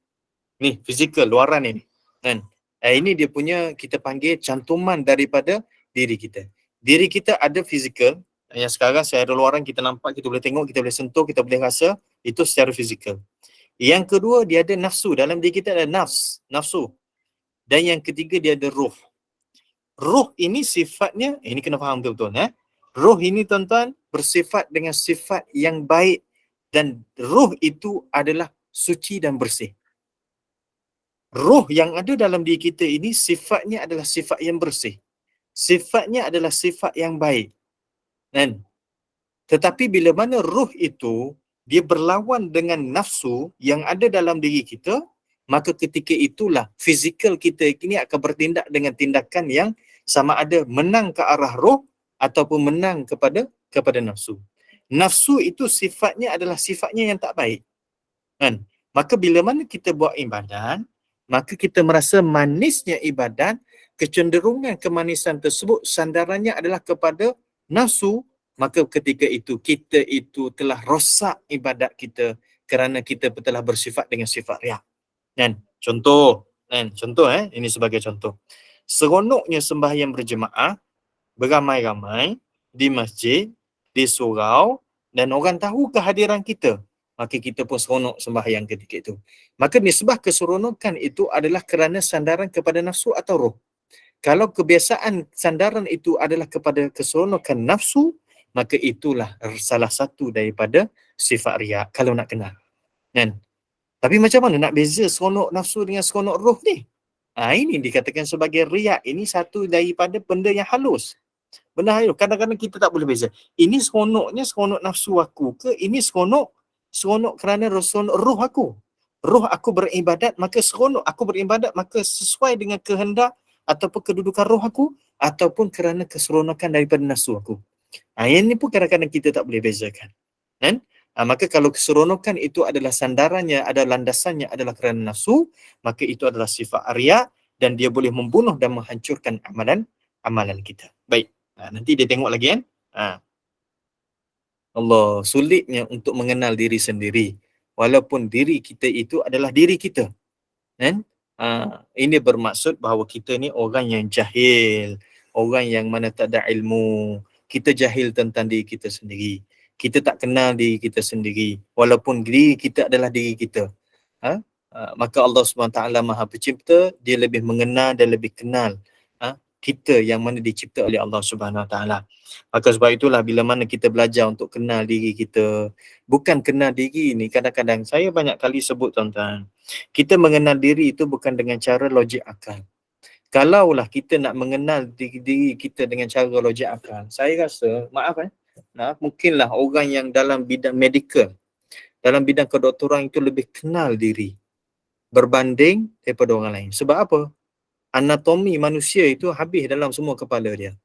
Ni fizikal luaran ini. Kan? Ini dia punya kita panggil cantuman daripada diri kita. Diri kita ada fizikal, yang sekarang secara luaran kita nampak, kita boleh tengok, kita boleh sentuh, kita boleh rasa, itu secara fizikal. Yang kedua dia ada nafsu, dalam diri kita ada nafsu. Dan yang ketiga dia ada roh. Roh ini sifatnya, ini kena faham betul-betul. Roh ini tuan-tuan bersifat dengan sifat yang baik, dan roh itu adalah suci dan bersih. Roh yang ada dalam diri kita ini sifatnya adalah sifat yang bersih. Sifatnya adalah sifat yang baik. Kan? Tetapi bila mana roh itu dia berlawan dengan nafsu yang ada dalam diri kita, maka ketika itulah fizikal kita ini akan bertindak dengan tindakan yang sama ada menang ke arah roh ataupun menang kepada nafsu. Nafsu itu sifatnya adalah sifatnya yang tak baik. Kan? Maka bila mana kita buat ibadat, maka kita merasa manisnya ibadat, kecenderungan kemanisan tersebut sandarannya adalah kepada nafsu, maka ketika itu kita itu telah rosak ibadat kita kerana kita telah bersifat dengan sifat riya. Kan? Contoh, ini sebagai contoh. Seronoknya sembahyang berjemaah, beramai-ramai di masjid, di surau, dan orang tahu kehadiran kita, maka kita pun seronok sembahyang ketika itu. Maka nisbah keseronokan itu adalah kerana sandaran kepada nafsu atau roh. Kalau kebiasaan sandaran itu adalah kepada keseronokan nafsu, maka itulah salah satu daripada sifat riya, kalau nak kenal. Kan? Tapi macam mana nak beza seronok nafsu dengan seronok roh ni? Ini dikatakan sebagai riya. Ini satu daripada benda yang halus. Benda halus. Kadang-kadang kita tak boleh beza. Ini seronoknya seronok nafsu aku ke? Ini seronok kerana seronok roh aku. Roh aku beribadat, maka seronok aku beribadat, maka sesuai dengan kehendak ataupun kedudukan roh aku, ataupun kerana keseronokan daripada nafsu aku. Yang ni pun kadang-kadang kita tak boleh bezakan. Kan? Maka kalau keseronokan itu adalah sandarannya, ada landasannya adalah kerana nafsu, maka itu adalah sifat riya dan dia boleh membunuh dan menghancurkan amalan kita. Baik. Nanti dia tengok lagi kan. Allah, sulitnya untuk mengenal diri sendiri. Walaupun diri kita itu adalah diri kita. Kan? Ini bermaksud bahawa kita ni orang yang jahil, orang yang mana tak ada ilmu. Kita jahil tentang diri kita sendiri. Kita tak kenal diri kita sendiri, walaupun diri kita adalah diri kita. Maka Allah SWT Maha Pencipta, dia lebih mengenal dan lebih kenal kita yang mana dicipta oleh Allah SWT. Maka sebab itulah bila mana kita belajar untuk kenal diri kita, bukan kenal diri ni, kadang-kadang saya banyak kali sebut tuan-tuan, kita mengenal diri itu bukan dengan cara logik akal. Kalaulah kita nak mengenal diri kita dengan cara logik akal, saya rasa, mungkinlah orang yang dalam bidang medikal, dalam bidang kedoktoran itu lebih kenal diri berbanding daripada orang lain. Sebab apa? Anatomi manusia itu habis dalam semua kepala dia.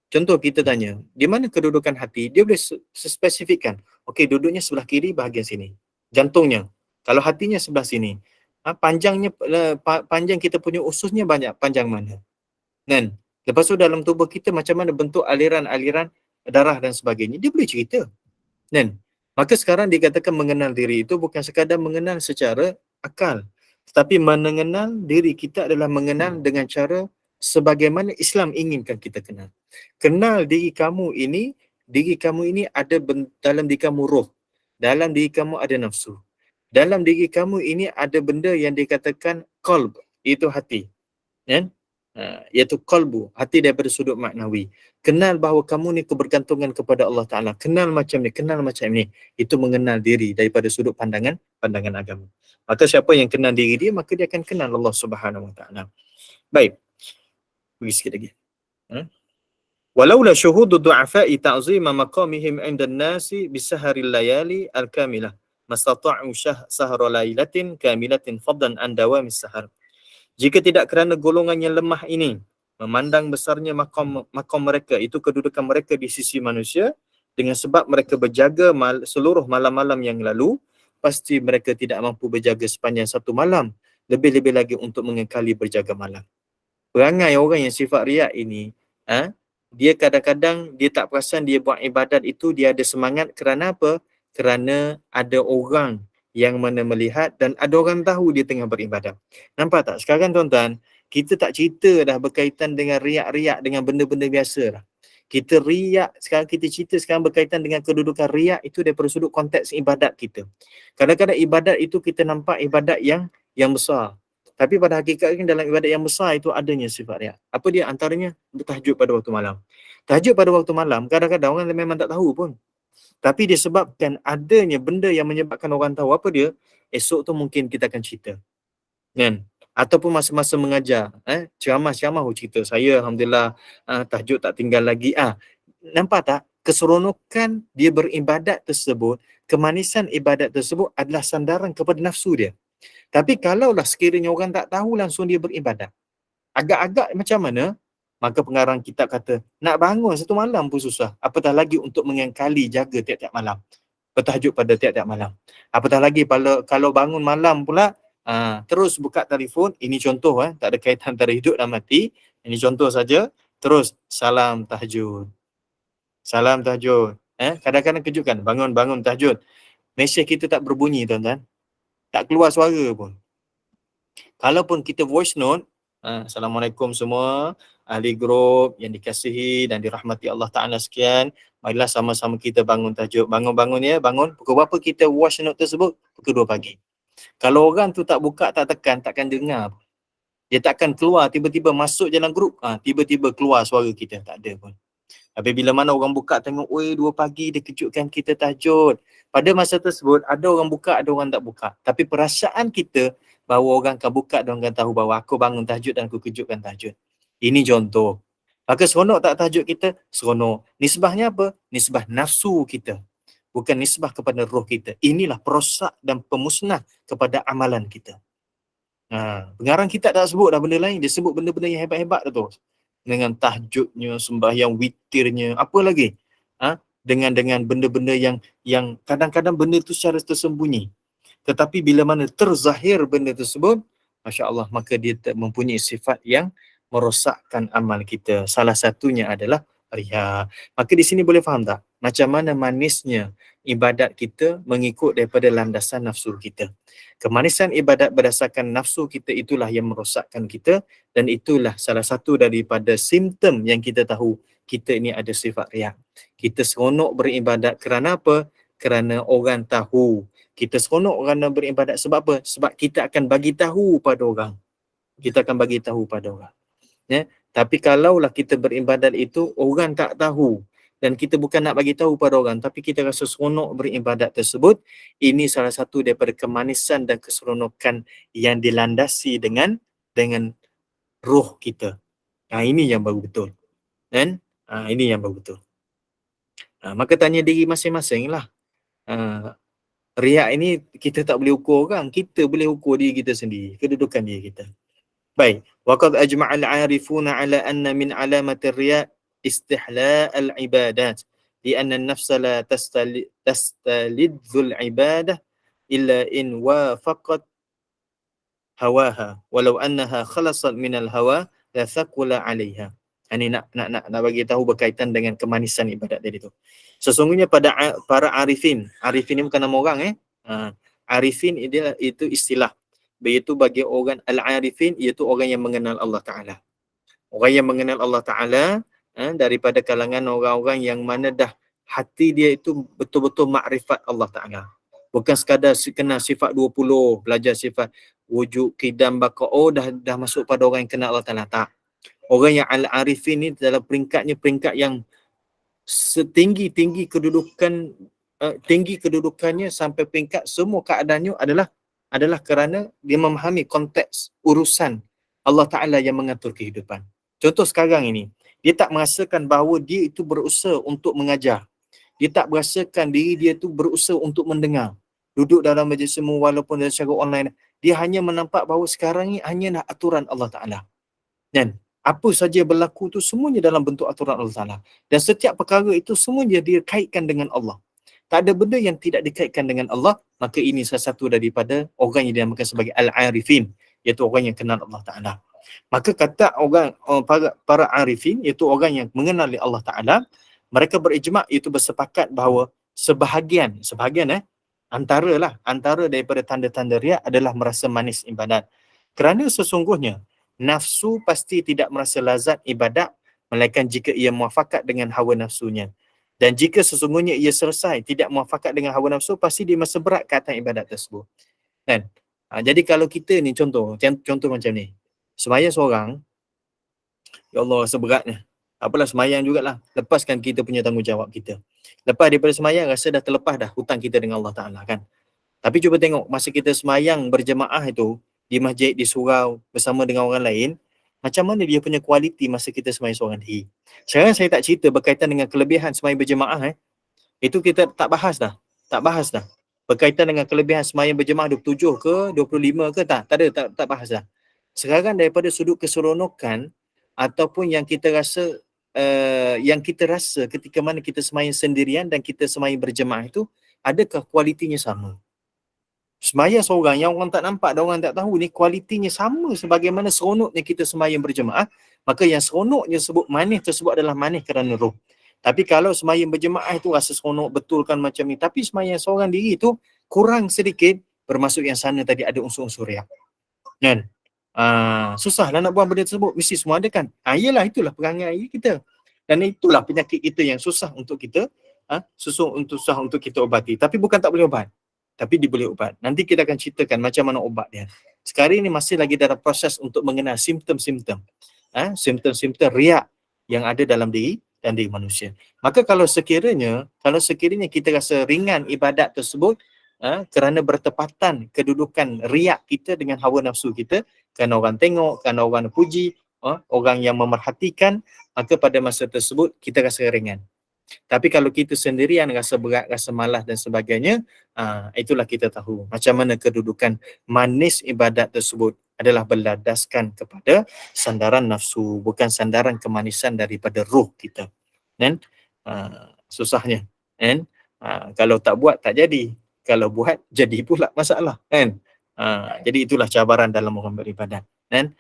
Contoh kita tanya, di mana kedudukan hati? Dia boleh spesifikkan. Okey, duduknya sebelah kiri bahagian sini. Jantungnya. Kalau hatinya sebelah sini. Panjangnya panjang kita punya ususnya banyak panjang mana? Kan? Lepas tu dalam tubuh kita macam mana bentuk aliran-aliran darah dan sebagainya. Dia boleh cerita. Kan? Maka sekarang dikatakan mengenal diri itu bukan sekadar mengenal secara akal. Tetapi mengenal diri kita adalah mengenal dengan cara sebagaimana Islam inginkan kita kenal. Kenal diri kamu ini ada dalam diri kamu roh. Dalam diri kamu ada nafsu. Dalam diri kamu ini ada benda yang dikatakan qalb, itu hati. Kan? Iaitu qalbu, hati daripada sudut maknawi. Kenal bahawa kamu ni kebergantungan kepada Allah Ta'ala. Kenal macam ni, kenal macam ni. Itu mengenal diri daripada sudut pandangan agama. Maka siapa yang kenal diri dia, maka dia akan kenal Allah Subhanahu Wa Ta'ala. Baik. Pergi sikit lagi. Walaula syuhudu du'afai ta'zima maqamihim 'inda an-nasi bisaharil layali al-kamilah. Mastata'u sahra lailatin kamilatin fadlan an dawamis sahar. Jika tidak kerana golongan yang lemah ini memandang besarnya makam mereka, itu kedudukan mereka di sisi manusia, dengan sebab mereka berjaga seluruh malam-malam yang lalu, pasti mereka tidak mampu berjaga sepanjang satu malam, lebih-lebih lagi untuk mengekali berjaga malam. Perangai orang yang sifat riak ini, dia kadang-kadang dia tak perasan dia buat ibadat itu, dia ada semangat kerana apa? Kerana ada orang yang mana melihat dan ada orang tahu dia tengah beribadat. Nampak tak? Sekarang tuan-tuan, kita tak cerita dah berkaitan dengan riak-riak dengan benda-benda biasa dah. Kita riak, sekarang kita cerita sekarang berkaitan dengan kedudukan riak itu daripada sudut konteks ibadat kita. Kadang-kadang ibadat itu kita nampak ibadat yang besar. Tapi pada hakikatnya dalam ibadat yang besar itu adanya sifat riak. Apa dia? Antaranya bertahajud pada waktu malam. Tahajud pada waktu malam, kadang-kadang orang memang tak tahu pun. Tapi disebabkan adanya benda yang menyebabkan orang tahu apa dia, esok tu mungkin kita akan cerita. Kan? Ataupun masa-masa mengajar, ceramah-ceramah cerita, saya alhamdulillah tahajud tak tinggal lagi. Nampak tak? Keseronokan dia beribadat tersebut, kemanisan ibadat tersebut adalah sandaran kepada nafsu dia. Tapi kalaulah sekiranya orang tak tahu langsung dia beribadat, agak-agak macam mana? Maka pengarang kitab kata, nak bangun satu malam pun susah. Apatah lagi untuk mengengkali jaga tiap-tiap malam. Bertahajud pada tiap-tiap malam. Apatah lagi kalau bangun malam pula, terus buka telefon, ini contoh, tak ada kaitan antara hidup dan mati. Ini contoh saja. Terus, salam tahajud. Salam tahajud. Kadang-kadang kejutkan, bangun tahajud. Mesej kita tak berbunyi, tuan-tuan. Tak keluar suara pun. Kalaupun kita voice note, Assalamualaikum semua ahli grup yang dikasihi dan dirahmati Allah Ta'ala sekian. Marilah sama-sama kita bangun tahajud. Bangun-bangun ya, bangun. Pukul berapa kita voice note tersebut? Pukul 2 pagi. Kalau orang tu tak buka, tak tekan, takkan dengar. Dia takkan keluar, tiba-tiba masuk dalam grup, tiba-tiba keluar suara kita. Tak ada pun. Tapi bila mana orang buka tengok, 2 pagi dia kejutkan kita tahajud. Pada masa tersebut, ada orang buka, ada orang tak buka. Tapi perasaan kita, bahawa orang akan buka dan orang akan tahu bahawa aku bangun tahajud dan aku kejutkan tahajud. Ini contoh. Maka seronok tak tahajud kita? Seronok. Nisbahnya apa? Nisbah nafsu kita. Bukan nisbah kepada roh kita. Inilah perosak dan pemusnah kepada amalan kita. Pengarang kita tak sebut dah benda lain. Dia sebut benda-benda yang hebat-hebat tu. Dengan tahajudnya, sembahyang witirnya, apa lagi? Dengan benda-benda yang kadang-kadang benda tu secara tersembunyi. Tetapi bila mana terzahir benda tersebut, Masya Allah, maka dia mempunyai sifat yang merosakkan amal kita. Salah satunya adalah riya. Maka di sini boleh faham tak? Macam mana manisnya ibadat kita mengikut daripada landasan nafsu kita. Kemanisan ibadat berdasarkan nafsu kita itulah yang merosakkan kita, dan itulah salah satu daripada simptom yang kita tahu kita ini ada sifat riya. Kita seronok beribadat kerana apa? Kerana orang tahu. Kita seronok kerana beribadat sebab apa? Sebab kita akan bagi tahu pada orang. Kita akan bagi tahu pada orang. Tapi kalaulah kita beribadat itu, orang tak tahu dan kita bukan nak bagi tahu pada orang, tapi kita rasa seronok beribadat tersebut, ini salah satu daripada kemanisan dan keseronokan yang dilandasi dengan roh kita. Ini yang baru betul. Dan ini yang baru betul. Maka tanya diri masing-masing lah. Riak ini kita tak boleh ukur orang, kita boleh ukur diri kita sendiri, kedudukan diri kita. Baik, waqad ajma'a al-'arifuna 'ala anna min 'alamati ar-riya' istihla' al-ibadat li'anna an-nafsa la tastalidzu al-ibadah illa in wafaqat hawaha walau annaha khalasat min al-hawa la thaqula 'alayha. Ini nak bagi tahu berkaitan dengan kemanisan ibadat tadi tu. Sesungguhnya pada para arifin ini bukan nama orang arifin itu istilah. Iaitu bagi orang al-arifin iaitu orang yang mengenal Allah Taala. Orang yang mengenal Allah Taala daripada kalangan orang-orang yang mana dah hati dia itu betul-betul makrifat Allah Taala. Bukan sekadar kenal sifat 20, belajar sifat wujud, qidam, baqa, dah masuk pada orang yang kenal Allah Taala. Tak. Orang yang al-arifin ni dalam peringkat yang setinggi-tinggi kedudukan tinggi kedudukannya sampai peringkat semua keadaannya adalah kerana dia memahami konteks urusan Allah Ta'ala yang mengatur kehidupan. Contoh sekarang ini, dia tak merasakan bahawa dia itu berusaha untuk mengajar. Dia tak merasakan diri dia itu berusaha untuk mendengar. Duduk dalam majlis semua walaupun secara online, dia hanya menampak bahawa sekarang ini hanyalah aturan Allah Ta'ala. Dan apa saja berlaku tu semuanya dalam bentuk aturan Allah Ta'ala. Dan setiap perkara itu semuanya dikaitkan dengan Allah. Tak ada benda yang tidak dikaitkan dengan Allah, maka ini salah satu daripada orang yang dinamakan sebagai al-arifin, iaitu orang yang kenal Allah Ta'ala. Maka kata orang para arifin, iaitu orang yang mengenali Allah Ta'ala, mereka berijma' iaitu bersepakat bahawa sebahagian antara daripada tanda-tanda riya adalah merasa manis ibadat. Kerana sesungguhnya nafsu pasti tidak merasa lazat ibadat melainkan jika ia muafakat dengan hawa nafsunya. Dan jika sesungguhnya ia selesai tidak muafakat dengan hawa nafsu, pasti dia merasa berat ke atas ibadat tersebut. Kan? Jadi kalau kita ni contoh macam ni. Sembahyang seorang, ya Allah rasa beratnya. Apalah sembahyang jugalah. Lepaskan kita punya tanggungjawab kita. Lepas daripada sembahyang rasa dah terlepas dah hutang kita dengan Allah Ta'ala kan. Tapi cuba tengok masa kita sembahyang berjemaah itu, di masjid, di surau bersama dengan orang lain, macam mana dia punya kualiti masa kita sembahyang seorang diri. Sekarang saya tak cerita berkaitan dengan kelebihan sembahyang berjemaah. Itu kita tak bahas dah. Berkaitan dengan kelebihan sembahyang berjemaah 27 ke, 25 ke, tak ada, tak bahas dah. Sekarang daripada sudut keseronokan ataupun yang kita rasa ketika mana kita sembahyang sendirian dan kita sembahyang berjemaah itu, adakah kualitinya sama? Sembahyang seorang yang orang tak nampak dan orang tak tahu ni kualitinya sama sebagaimana seronoknya kita sembahyang berjemaah, maka yang seronoknya manis tersebut adalah manis kerana roh. Tapi kalau sembahyang berjemaah itu rasa seronok betul kan macam ni, tapi sembahyang seorang diri itu kurang sedikit, bermaksud yang sana tadi ada unsur-unsur riak. Kan? Susahlah nak buat benda tersebut, mesti semua ada kan. Itulah perangai kita. Dan itulah penyakit kita yang susah untuk kita susah untuk kita obati. Tapi bukan tak boleh ubat. Tapi dia boleh ubat. Nanti kita akan ceritakan macam mana ubat dia. Sekarang ini masih lagi dalam proses untuk mengenal simptom-simptom. Simptom-simptom riak yang ada dalam diri dan diri manusia. Maka kalau sekiranya kita rasa ringan ibadat tersebut kerana bertepatan kedudukan riak kita dengan hawa nafsu kita, kerana orang tengok, kerana orang puji, orang yang memerhatikan, maka pada masa tersebut kita rasa ringan. Tapi kalau kita sendirian rasa berat, rasa malas dan sebagainya, itulah kita tahu macam mana kedudukan manis ibadat tersebut adalah berlandaskan kepada sandaran nafsu, bukan sandaran kemanisan daripada ruh kita. Dan susahnya, kan? Kalau tak buat tak jadi, kalau buat jadi pula masalah, kan? Jadi itulah cabaran dalam orang beribadat. Kan?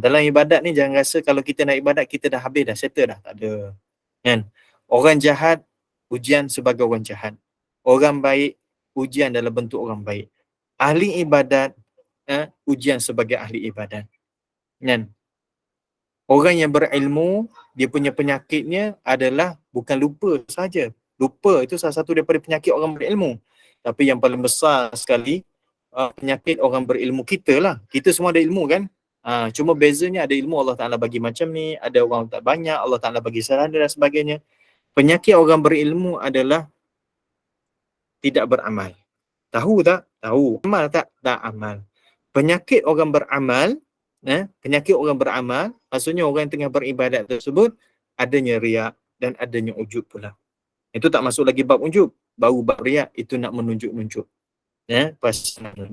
Dalam ibadat ni jangan rasa kalau kita nak ibadat kita dah habis dah, settle dah, tak ada. Kan? Orang jahat, ujian sebagai orang jahat. Orang baik, ujian dalam bentuk orang baik. Ahli ibadat, ujian sebagai ahli ibadat. Kan? Orang yang berilmu, dia punya penyakitnya adalah bukan lupa saja. Lupa itu salah satu daripada penyakit orang berilmu. Tapi yang paling besar sekali, penyakit orang berilmu kita lah. Kita semua ada ilmu kan? Cuma bezanya ada ilmu Allah Ta'ala bagi macam ni, ada orang tak banyak, Allah Ta'ala bagi serada dan sebagainya. Penyakit orang berilmu adalah tidak beramal. Tahu tak? Tahu. Amal tak? Tak amal. Penyakit orang beramal, maksudnya orang yang tengah beribadat tersebut, adanya riak dan adanya ujub pula. Itu tak masuk lagi bab ujub. Baru bab riak, itu nak menunjuk-nunjuk.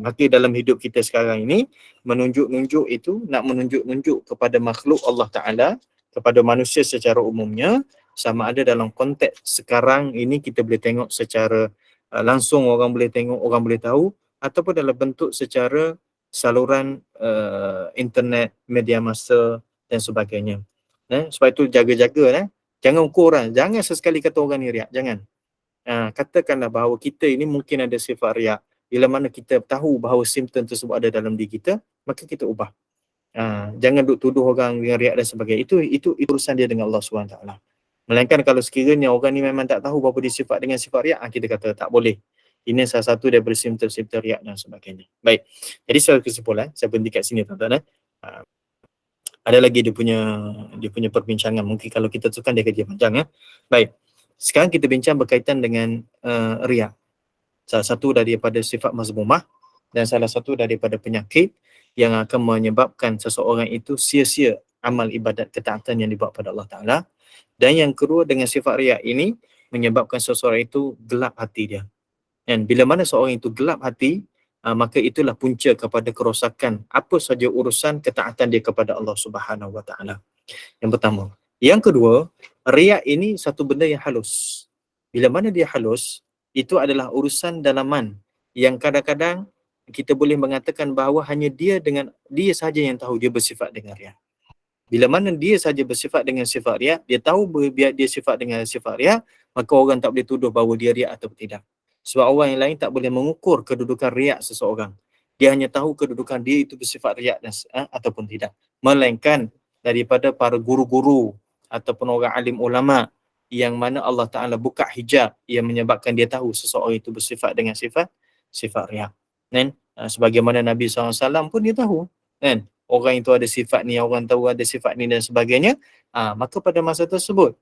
Maka dalam hidup kita sekarang ini, menunjuk-nunjuk itu, nak menunjuk-nunjuk kepada makhluk Allah Ta'ala, kepada manusia secara umumnya, sama ada dalam konteks sekarang ini kita boleh tengok secara langsung, orang boleh tengok, orang boleh tahu, ataupun dalam bentuk secara saluran internet, media massa dan sebagainya. Sebab itu jaga-jaga, jangan ukur orang, jangan sesekali kata orang ni riak, jangan. Katakanlah bahawa kita ini mungkin ada sifat riak. Bila mana kita tahu bahawa simptom tersebut ada dalam diri kita, maka kita ubah. Jangan duk tuduh orang yang riak dan sebagainya. Itu urusan dia dengan Allah SWT. Melainkan kalau sekiranya orang ni memang tak tahu bahawa dia sifat dengan sifat riak, kita kata tak boleh. Ini salah satu daripada simptom-simptom riak dan sebagainya. Baik. Jadi secara kesimpulan, saya berhenti kat sini tuan-tuan. Ada lagi dia punya perbincangan. Mungkin kalau kita tukar dia akan jadi panjang. Baik. Sekarang kita bincang berkaitan dengan riak. Salah satu daripada sifat mazmumah dan salah satu daripada penyakit yang akan menyebabkan seseorang itu sia-sia amal ibadat ketaatan yang dibuat pada Allah Ta'ala. Dan yang kedua, dengan sifat riak ini menyebabkan seseorang itu gelap hati dia. Dan bila mana seorang itu gelap hati, maka itulah punca kepada kerosakan apa saja urusan ketaatan dia kepada Allah Subhanahu Wa Ta'ala. Yang pertama. Yang kedua, riak ini satu benda yang halus. Bila mana dia halus, itu adalah urusan dalaman yang kadang-kadang kita boleh mengatakan bahawa hanya dia sahaja yang tahu dia bersifat dengan riak. Bila mana dia saja bersifat dengan sifat riak, dia tahu biar dia sifat dengan sifat riak, maka orang tak boleh tuduh bahawa dia riak atau tidak. Sebab orang yang lain tak boleh mengukur kedudukan riak seseorang. Dia hanya tahu kedudukan dia itu bersifat riak ataupun tidak. Melainkan daripada para guru-guru ataupun orang alim ulama yang mana Allah Ta'ala buka hijab yang menyebabkan dia tahu seseorang itu bersifat dengan sifat riak. Sebagaimana Nabi SAW pun dia tahu. Orang itu ada sifat ni, orang tahu ada sifat ni dan sebagainya. Maka pada masa tersebut,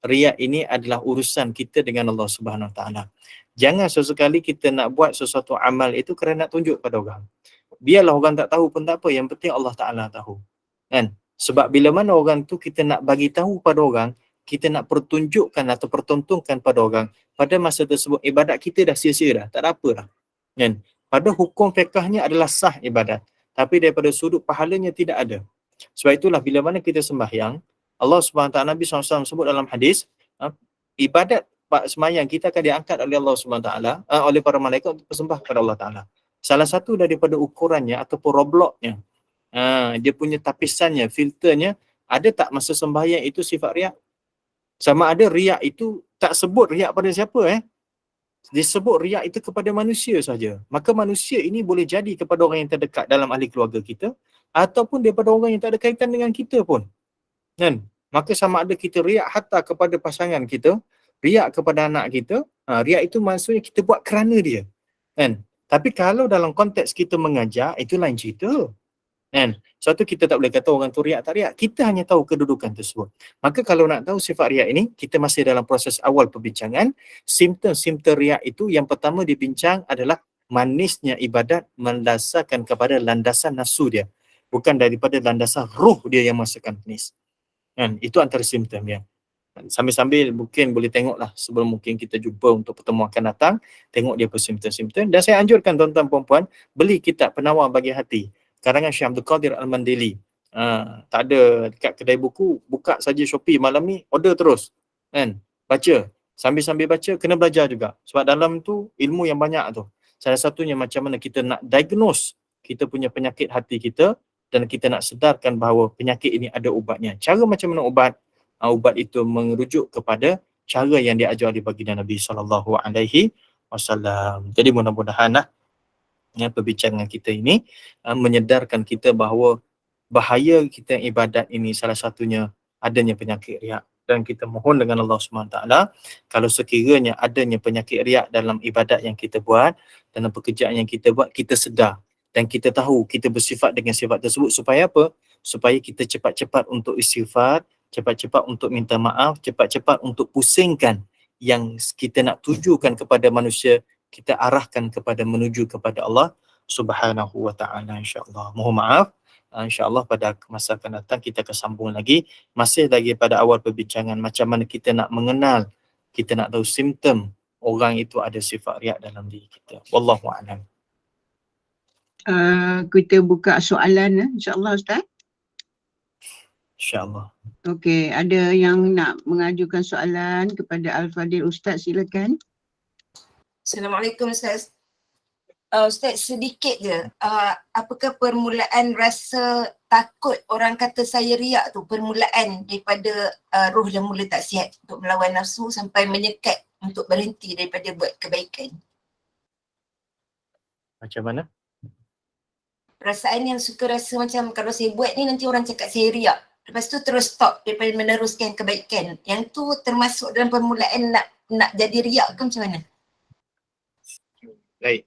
riak ini adalah urusan kita dengan Allah Subhanahu Ta'ala. Jangan sesekali kita nak buat sesuatu amal itu kerana nak tunjuk pada orang. Biarlah orang tak tahu pun tak apa, yang penting Allah Ta'ala tahu. Sebab bila mana orang tu kita nak bagi tahu pada orang, kita nak pertunjukkan atau pertontonkan pada orang, pada masa tersebut ibadat kita dah sia-sia dah, tak ada apa dah. Pada hukum fiqahnya adalah sah ibadat, tapi daripada sudut pahalanya tidak ada. Sebab itulah bila mana kita sembahyang, Allah SWT, Nabi SAW sebut dalam hadis, ibadat sembahyang kita akan diangkat oleh Allah SWT, oleh para malaikat untuk bersembah kepada Allah Ta'ala. Salah satu daripada ukurannya ataupun robloknya, dia punya tapisannya, filternya, ada tak masa sembahyang itu sifat riak? Sama ada riak itu tak sebut riak pada siapa, disebut riak itu kepada manusia saja. Maka manusia ini boleh jadi kepada orang yang terdekat dalam ahli keluarga kita, ataupun daripada orang yang tak ada kaitan dengan kita pun. Maka sama ada kita riak hatta kepada pasangan kita, riak kepada anak kita, riak itu maksudnya kita buat kerana dia. Tapi kalau dalam konteks kita mengajar, itu lain cerita. Suatu kita tak boleh kata orang tu riak tak riak. Kita hanya tahu kedudukan tersebut. Maka kalau nak tahu sifat riak ini, kita masih dalam proses awal perbincangan. Simptom-simptom riak itu yang pertama dibincang adalah manisnya ibadat mendasarkan kepada landasan nafsu dia. Bukan daripada landasan ruh dia yang masukkan manis. Itu antara simptom dia. Sambil-sambil mungkin boleh tengoklah sebelum mungkin kita jumpa untuk pertemuan akan datang, tengok dia simptom-simptom. Dan saya anjurkan tuan-tuan puan-puan, beli kitab Penawar Bagi Hati karangan Syekh Abdul Qadir Al-Mandili. Tak ada dekat kedai buku, buka saja Shopee malam ni, order terus. Baca. Sambil-sambil baca, kena belajar juga. Sebab dalam tu ilmu yang banyak tu. Salah satunya macam mana kita nak diagnose kita punya penyakit hati kita, dan kita nak sedarkan bahawa penyakit ini ada ubatnya. Cara macam mana ubat? Ubat itu merujuk kepada cara yang diajar oleh baginda Nabi SAW. Jadi mudah-mudahan perbincangan kita ini menyedarkan kita bahawa bahaya kita ibadat ini salah satunya adanya penyakit riak. Dan kita mohon dengan Allah SWT, kalau sekiranya adanya penyakit riak dalam ibadat yang kita buat, dalam pekerjaan yang kita buat, kita sedar dan kita tahu kita bersifat dengan sifat tersebut. Supaya apa? Supaya kita cepat-cepat untuk istighfar, cepat-cepat untuk minta maaf, cepat-cepat untuk pusingkan yang kita nak tujukan kepada manusia, kita arahkan menuju kepada Allah Subhanahu Wa Ta'ala, insya-Allah. Mohon maaf, insya-Allah pada masa akan datang kita akan sambung lagi, masih lagi pada awal perbincangan macam mana kita nak mengenal, kita nak tahu simptom orang itu ada sifat riak dalam diri kita. Wallahu a'lam. Kita buka soalan insya-Allah Ustaz. InsyaAllah. Okey, ada yang nak mengajukan soalan kepada Al-Fadil Ustaz, silakan. Assalamualaikum Ustaz. Ustaz, sedikit je. Apakah permulaan rasa takut orang kata saya riak tu, permulaan daripada roh yang mula tak sihat untuk melawan nafsu sampai menyekat untuk berhenti daripada buat kebaikan? Macam mana? Perasaan yang suka rasa macam kalau saya buat ni nanti orang cakap saya riak. Lepas tu terus stop daripada meneruskan kebaikan. Yang tu termasuk dalam permulaan nak jadi riak ke macam mana? Baik.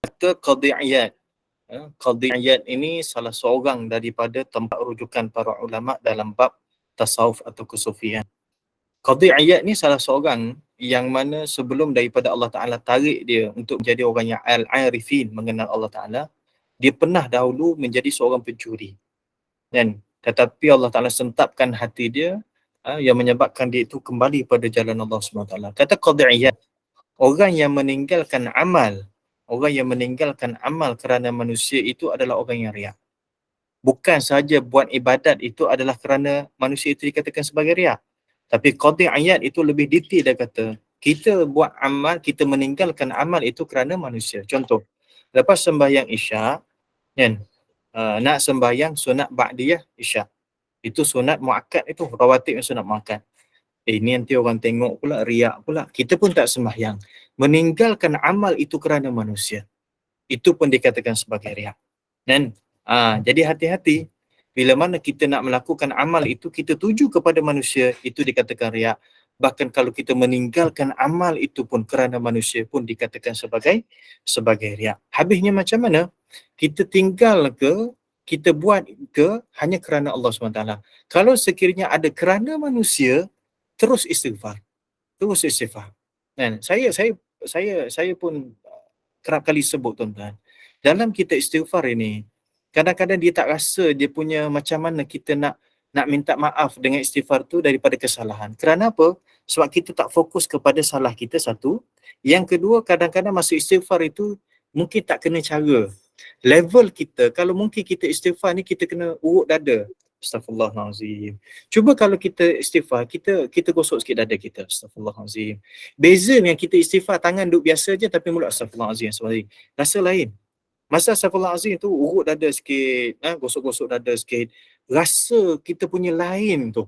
Kata Qadhi Iyad. Qadhi Iyad ini salah seorang daripada tempat rujukan para ulama dalam bab tasawuf atau kesufian. Qadhi Iyad ni salah seorang yang mana sebelum daripada Allah Ta'ala tarik dia untuk menjadi orang yang al-arifin, mengenal Allah Ta'ala, dia pernah dahulu menjadi seorang pencuri. Dan tetapi Allah Ta'ala sentapkan hati dia yang menyebabkan dia itu kembali pada jalan Allah SWT. Kata Qadhi Iyad, orang yang meninggalkan amal kerana manusia itu adalah orang yang riak. Bukan sahaja buat ibadat itu adalah kerana manusia itu dikatakan sebagai riak. Tapi Qadhi Iyad itu lebih detail, dia kata, kita buat amal, kita meninggalkan amal itu kerana manusia. Contoh, lepas sembahyang Isyak, kan, nak sembahyang sunat ba'diyah Isyak. Itu sunat muakkad, itu rawatib yang sunat muakkad. Ini nanti orang tengok pula, riak pula. Kita pun tak sembahyang. Meninggalkan amal itu kerana manusia. Itu pun dikatakan sebagai riak. Dan jadi hati-hati. Bila mana kita nak melakukan amal itu, kita tuju kepada manusia, itu dikatakan riak. Bahkan kalau kita meninggalkan amal itu pun kerana manusia pun dikatakan sebagai riak. Habisnya macam mana? Kita tinggal ke, kita buat ke hanya kerana Allah SWT. Kalau sekiranya ada kerana manusia, terus istighfar. Dan saya pun kerap kali sebut, tuan-tuan, dalam kita istighfar ini, kadang-kadang dia tak rasa dia punya macam mana kita nak minta maaf dengan istighfar tu daripada kesalahan. Kerana apa? Sebab kita tak fokus kepada salah kita, satu. Yang kedua, kadang-kadang masa istighfar itu mungkin tak kena cara. Level kita, kalau mungkin kita istighfar ni kita kena urut dada. Astaghfirullahalazim. Cuba kalau kita istighfar, kita gosok sikit dada kita. Astaghfirullahalazim. Beza yang kita istighfar, tangan duduk biasa je tapi mulut astaghfirullahalazim. Rasa lain. Masa astaghfirullahalazim tu urut dada sikit, gosok-gosok dada sikit. Rasa kita punya lain tu.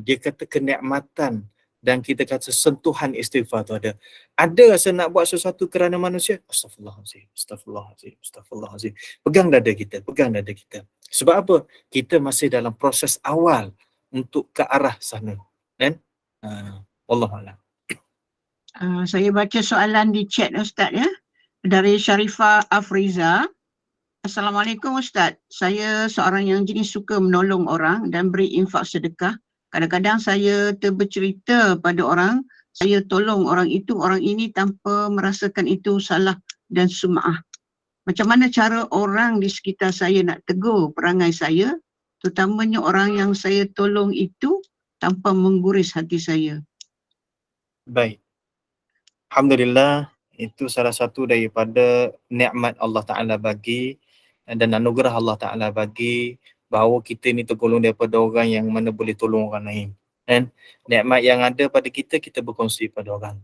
Dia kata kenikmatan dan kita kata sentuhan istighfar tu ada. Ada rasa nak buat sesuatu kerana manusia, astaghfirullahalazim. Pegang dada kita. Sebab apa? Kita masih dalam proses awal untuk ke arah sana. Kan? Wallahualam. Saya baca soalan di chat Ustaz ya. Dari Sharifah Afriza. Assalamualaikum Ustaz. Saya seorang yang jenis suka menolong orang dan beri infak sedekah. Kadang-kadang saya bercerita pada orang, saya tolong orang ini tanpa merasakan itu salah dan sum'ah. Macam mana cara orang di sekitar saya nak tegur perangai saya, terutamanya orang yang saya tolong itu tanpa mengguris hati saya? Baik. Alhamdulillah, itu salah satu daripada nikmat Allah Ta'ala bagi dan anugerah Allah Ta'ala bagi, bahawa kita ni tergolong daripada orang yang mana boleh tolong orang lain. Dan nikmat yang ada pada kita, kita berkongsi pada orang.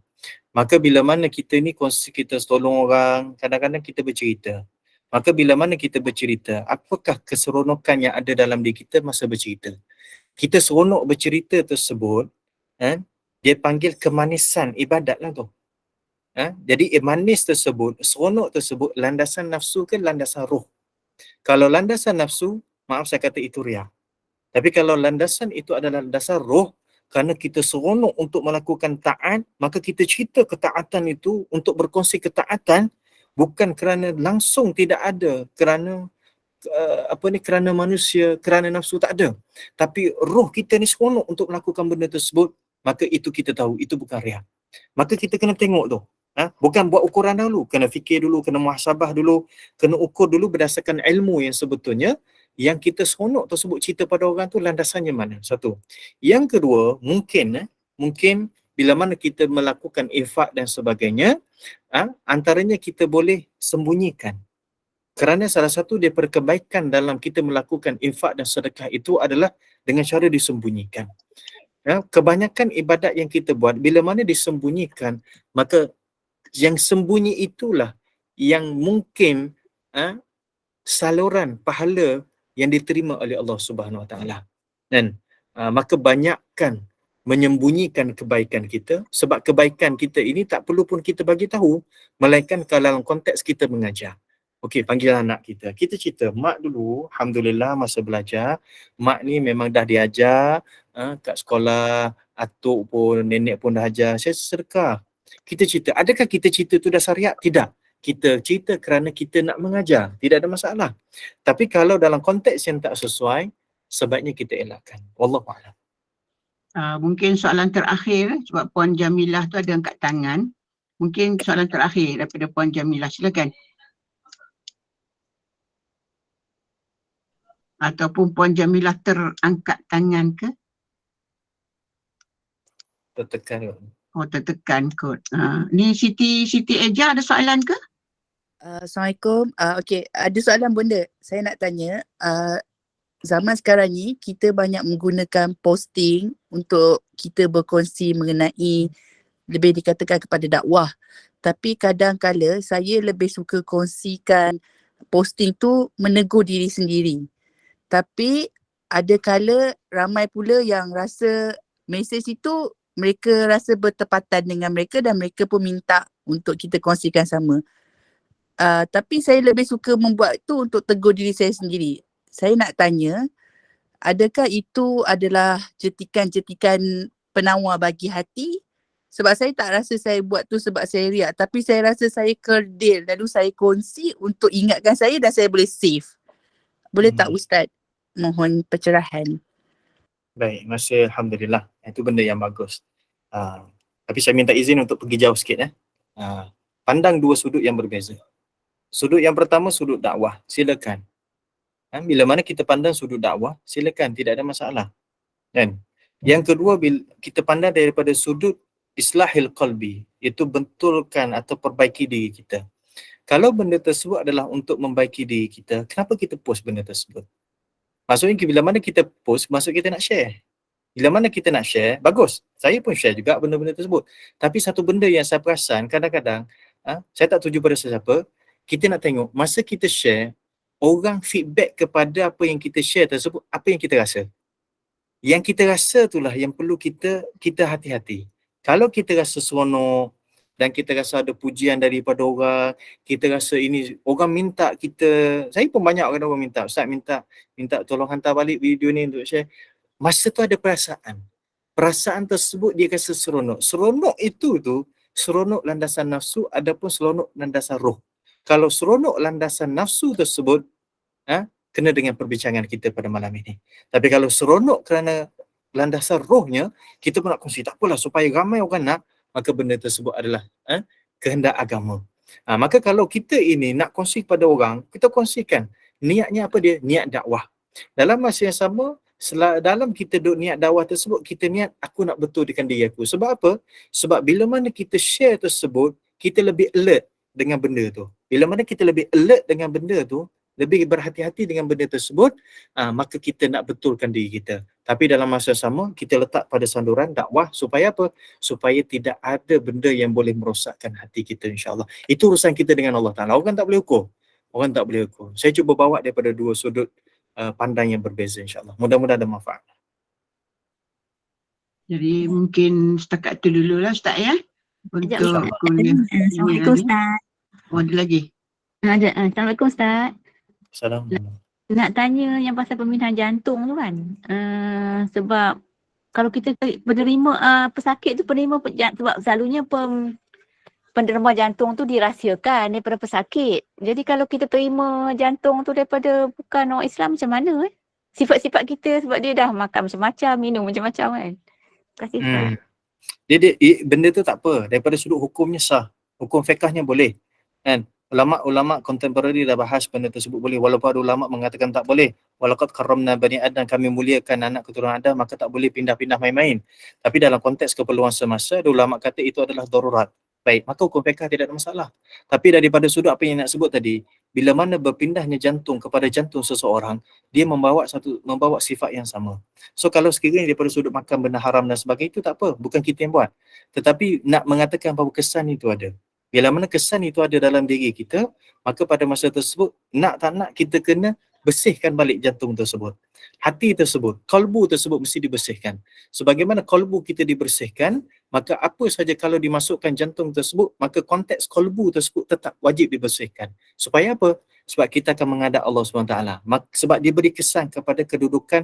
Maka bila mana kita ni kongsi, kita tolong orang, kadang-kadang kita bercerita. Maka bila mana kita bercerita, apakah keseronokan yang ada dalam diri kita masa bercerita? Kita seronok bercerita tersebut, dia panggil kemanisan ibadat lah tu. Jadi manis tersebut, seronok tersebut, landasan nafsu ke landasan roh? Kalau landasan nafsu, maaf saya kata itu riak. Tapi kalau landasan itu adalah landasan roh, kerana kita seronok untuk melakukan taat, maka kita cerita ketaatan itu untuk berkongsi ketaatan, bukan kerana langsung tidak ada, kerana kerana manusia, kerana nafsu, tak ada. Tapi roh kita ni seronok untuk melakukan benda tersebut, maka itu kita tahu, itu bukan riak. Maka kita kena tengok tu. Bukan buat ukuran dulu, kena fikir dulu, kena muhasabah dulu, kena ukur dulu berdasarkan ilmu yang sebetulnya yang kita seronok tersebut cerita pada orang tu landasannya mana. Satu. Yang kedua, mungkin bila mana kita melakukan infak dan sebagainya, antaranya kita boleh sembunyikan. Kerana salah satu daripada kebaikan dalam kita melakukan infak dan sedekah itu adalah dengan cara disembunyikan. Kebanyakan ibadat yang kita buat, bila mana disembunyikan, maka yang sembunyi itulah yang mungkin saluran pahala yang diterima oleh Allah Subhanahu Wa Taala. Dan maka banyakkan menyembunyikan kebaikan kita, sebab kebaikan kita ini tak perlu pun kita bagi tahu, melainkan kalau dalam konteks kita mengajar. Okey, panggil anak kita. Kita cerita, mak dulu alhamdulillah masa belajar, mak ni memang dah diajar kat sekolah, atuk pun, nenek pun dah ajar, saya sedekah. Kita cerita, adakah kita cerita tu dasar riak? Tidak. Kita cerita kerana kita nak mengajar, tidak ada masalah. Tapi kalau dalam konteks yang tak sesuai, sebaiknya kita elakkan. Wallahualam. Mungkin soalan terakhir sebab Puan Jamilah tu ada angkat tangan. Mungkin soalan terakhir daripada Puan Jamilah, silakan. Ataupun Puan Jamilah terangkat tangan ke? Tertekan. Oh, tertekan kot. Ni Siti Eja ada soalan ke? Assalamualaikum. Okey, ada soalan bunda. Saya nak tanya, zaman sekarang ni kita banyak menggunakan posting untuk kita berkongsi mengenai, lebih dikatakan kepada dakwah. Tapi kadang-kala saya lebih suka kongsikan posting tu menegur diri sendiri. Tapi ada kala ramai pula yang rasa mesej itu mereka rasa bertepatan dengan mereka dan mereka pun minta untuk kita kongsikan sama. Tapi saya lebih suka membuat itu untuk tegur diri saya sendiri. Saya nak tanya, adakah itu adalah jetikan-jetikan penawar bagi hati? Sebab saya tak rasa saya buat tu sebab saya riak, tapi saya rasa saya kerdil lalu saya kongsi untuk ingatkan saya dan saya boleh save. Boleh tak Ustaz? Mohon pencerahan. Baik, masih alhamdulillah. Itu benda yang bagus. Tapi saya minta izin untuk pergi jauh sikit. Pandang dua sudut yang berbeza. Sudut yang pertama, sudut dakwah. Silakan. Bila mana kita pandang sudut dakwah, silakan, tidak ada masalah. Dan yang kedua, bila kita pandang daripada sudut islahil qalbi, iaitu betulkan atau perbaiki diri kita. Kalau benda tersebut adalah untuk membaiki diri kita, kenapa kita post benda tersebut? Maksudnya bila mana kita post, maksud kita nak share. Bila mana kita nak share, bagus. Saya pun share juga benda-benda tersebut. Tapi satu benda yang saya perasan, kadang-kadang, saya tak tuju pada sesiapa, kita nak tengok, masa kita share, orang feedback kepada apa yang kita share tersebut, apa yang kita rasa. Yang kita rasa itulah yang perlu kita hati-hati. Kalau kita rasa seronok, dan kita rasa ada pujian daripada orang, kita rasa ini, orang minta kita, saya pun banyak orang minta, Ustaz minta tolong hantar balik video ni untuk share. Masa tu ada perasaan. Perasaan tersebut dia rasa seronok. Seronok itu tu, seronok landasan nafsu, adapun seronok landasan roh. Kalau seronok landasan nafsu tersebut, kena dengan perbincangan kita pada malam ini. Tapi kalau seronok kerana landasan rohnya, kita pun nak kongsi, tak apalah supaya ramai orang nak, maka benda tersebut adalah kehendak agama. Maka kalau kita ini nak kongsi kepada orang, kita kongsikan. Niatnya apa dia? Niat dakwah. Dalam masa yang sama, dalam kita niat dakwah tersebut, kita niat aku nak betulkan diri aku. Sebab apa? Sebab bila mana kita share tersebut, kita lebih alert dengan benda tu. Bila mana kita lebih alert dengan benda tu, lebih berhati-hati dengan benda tersebut, maka kita nak betulkan diri kita. Tapi dalam masa sama, kita letak pada sanduran dakwah supaya apa? Supaya tidak ada benda yang boleh merosakkan hati kita, insyaAllah. Itu urusan kita dengan Allah Ta'ala. Orang tak boleh ukur. Orang tak boleh ukur. Saya cuba bawa daripada dua sudut pandang yang berbeza, insyaAllah. Mudah-mudahan ada manfaat. Jadi mungkin setakat tu dululah Ustaz ya. Untuk kuliah. Assalamualaikum Ustaz. Ada lagi? Assalamualaikum Ustaz. Assalamualaikum. Nak tanya yang pasal pemindahan jantung tu kan. Sebab kalau kita penerima pesakit tu penerima sebab selalunya penderma jantung tu dirahsiakan daripada pesakit. Jadi kalau kita terima jantung tu daripada bukan orang Islam macam mana sifat-sifat kita sebab dia dah makan macam-macam, minum macam-macam kan. Terima kasih Ustaz. Jadi benda tu tak apa, daripada sudut hukumnya sah. Hukum fiqahnya boleh. Kan? Ulama-ulama kontemporari dah bahas benda tersebut boleh, walaupun ada ulama mengatakan tak boleh. Walaqad karramna bani Adam, kami muliakan anak keturunan Adam, maka tak boleh pindah-pindah main-main. Tapi dalam konteks keperluan semasa, ada ulama kata itu adalah darurat. Baik, maka hukum fiqh tidak ada masalah. Tapi daripada sudut apa yang nak sebut tadi, bila mana berpindahnya jantung kepada jantung seseorang, dia membawa sifat yang sama. So kalau sekiranya daripada sudut makan benda haram dan sebagainya, itu tak apa, bukan kita yang buat. Tetapi nak mengatakan bahawa kesan itu ada. Bila mana kesan itu ada dalam diri kita, maka pada masa tersebut, nak tak nak kita kena bersihkan balik jantung tersebut. Hati tersebut, kalbu tersebut mesti dibersihkan. Sebagaimana kalbu kita dibersihkan, maka apa saja kalau dimasukkan jantung tersebut, maka konteks kalbu tersebut tetap wajib dibersihkan. Supaya apa? Sebab kita akan menghadap Allah SWT. Sebab dia beri kesan kepada kedudukan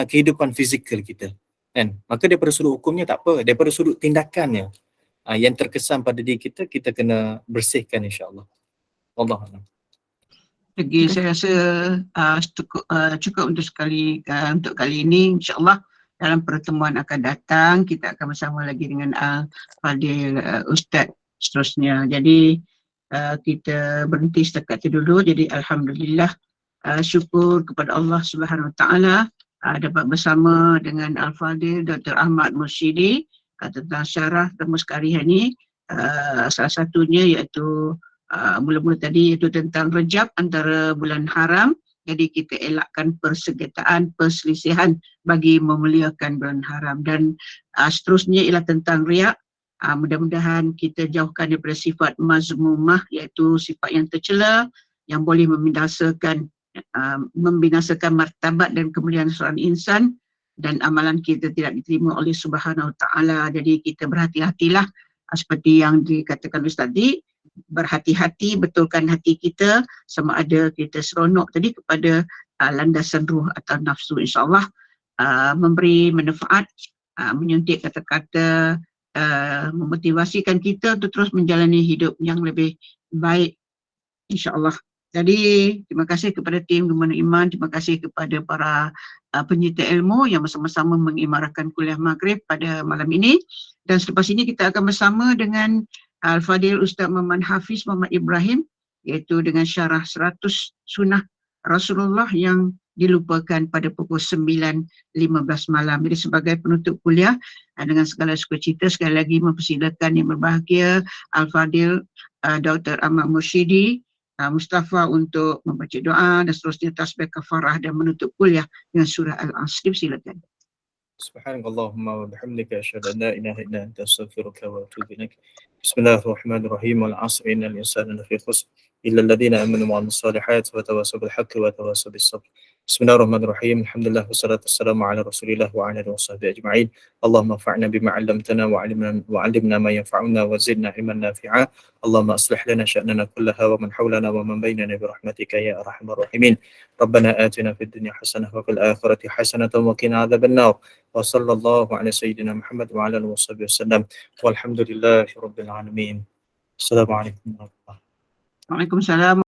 kehidupan fizikal kita. Kan? Maka daripada sudut hukumnya tak apa, daripada sudut tindakannya, yang terkesan pada diri kita, kita kena bersihkan insya-Allah. Wallahu Lagi saya rasa cukup untuk untuk kali ini. InsyaAllah dalam pertemuan akan datang kita akan bersama lagi dengan Fadil Ustaz seterusnya. Jadi kita berhenti setakat itu dulu. Jadi alhamdulillah, syukur kepada Allah Subhanahu Wa Taala dapat bersama dengan Al-Fadil Dr. Ahmad Mursyidi tentang syarah temu sekali hari ini. Salah satunya iaitu mula-mula tadi iaitu tentang Rejab antara bulan haram. Jadi kita elakkan persegetaan, perselisihan bagi memuliakan bulan haram. Dan seterusnya ialah tentang riak. Mudah-mudahan kita jauhkan daripada sifat mazmumah, iaitu sifat yang tercela yang boleh membinasakan martabat dan kemuliaan seorang insan, dan amalan kita tidak diterima oleh Subhanahu Wa Taala. Jadi kita berhati-hatilah seperti yang dikatakan Ustaz tadi, berhati-hati, betulkan hati kita sama ada kita seronok tadi kepada landasan ruh atau nafsu. InsyaAllah memberi manfaat, menyuntik kata-kata, memotivasikan kita untuk terus menjalani hidup yang lebih baik, insyaAllah. Jadi terima kasih kepada tim Gembira Iman, terima kasih kepada para penyerta ilmu yang bersama-sama mengimarahkan kuliah maghrib pada malam ini. Dan selepas ini kita akan bersama dengan Al-Fadil Ustaz Muhammad Hafiz Muhammad Ibrahim, iaitu dengan syarah 100 sunnah Rasulullah yang dilupakan pada pukul 9.15 malam. Jadi sebagai penutup kuliah, dengan segala sukacita sekali lagi mempersilakan yang berbahagia Al-Fadil Dr. Ahmad Mursyidi Mustafa untuk membaca doa dan seterusnya tasbih kafarah dan menutup kuliah dengan surah Al-Asr. Silakan. Subhanakallahumma wa bihamdika asyhadu an la ilaha illa anta astaghfiruka wa atubu ilaik. Bismillahirrahmanirrahim. Wal 'asri innal insana lafi khusr illa alladhina amanu wa 'amilus solihati wa tawassaw bil haqqi wa tawassaw bis sabr. Bismillahirrahmanirrahim. Alhamdulillah wassalatu wassalamu ala Rasulillah wa ala alihi washabbihi ajma'in. Allahumma fa'na bima 'allamtana wa 'allimna ma yanfa'una wa zidna ilman nafi'a. Allahumma aslih lana sya'nana kullaha wa man hawlana wa man bainana bi rahmatika ya arhamar rahimin. Rabbana atina fid dunya hasanah wa fil akhirati hasanah wa qina adzaban nar. Wa sallallahu ala sayyidina Muhammad wa ala alihi washabbihi wasallam. Walhamdulillahi rabbil alamin. Assalamualaikum warahmatullahi wabarakatuh. Waalaikumsalam.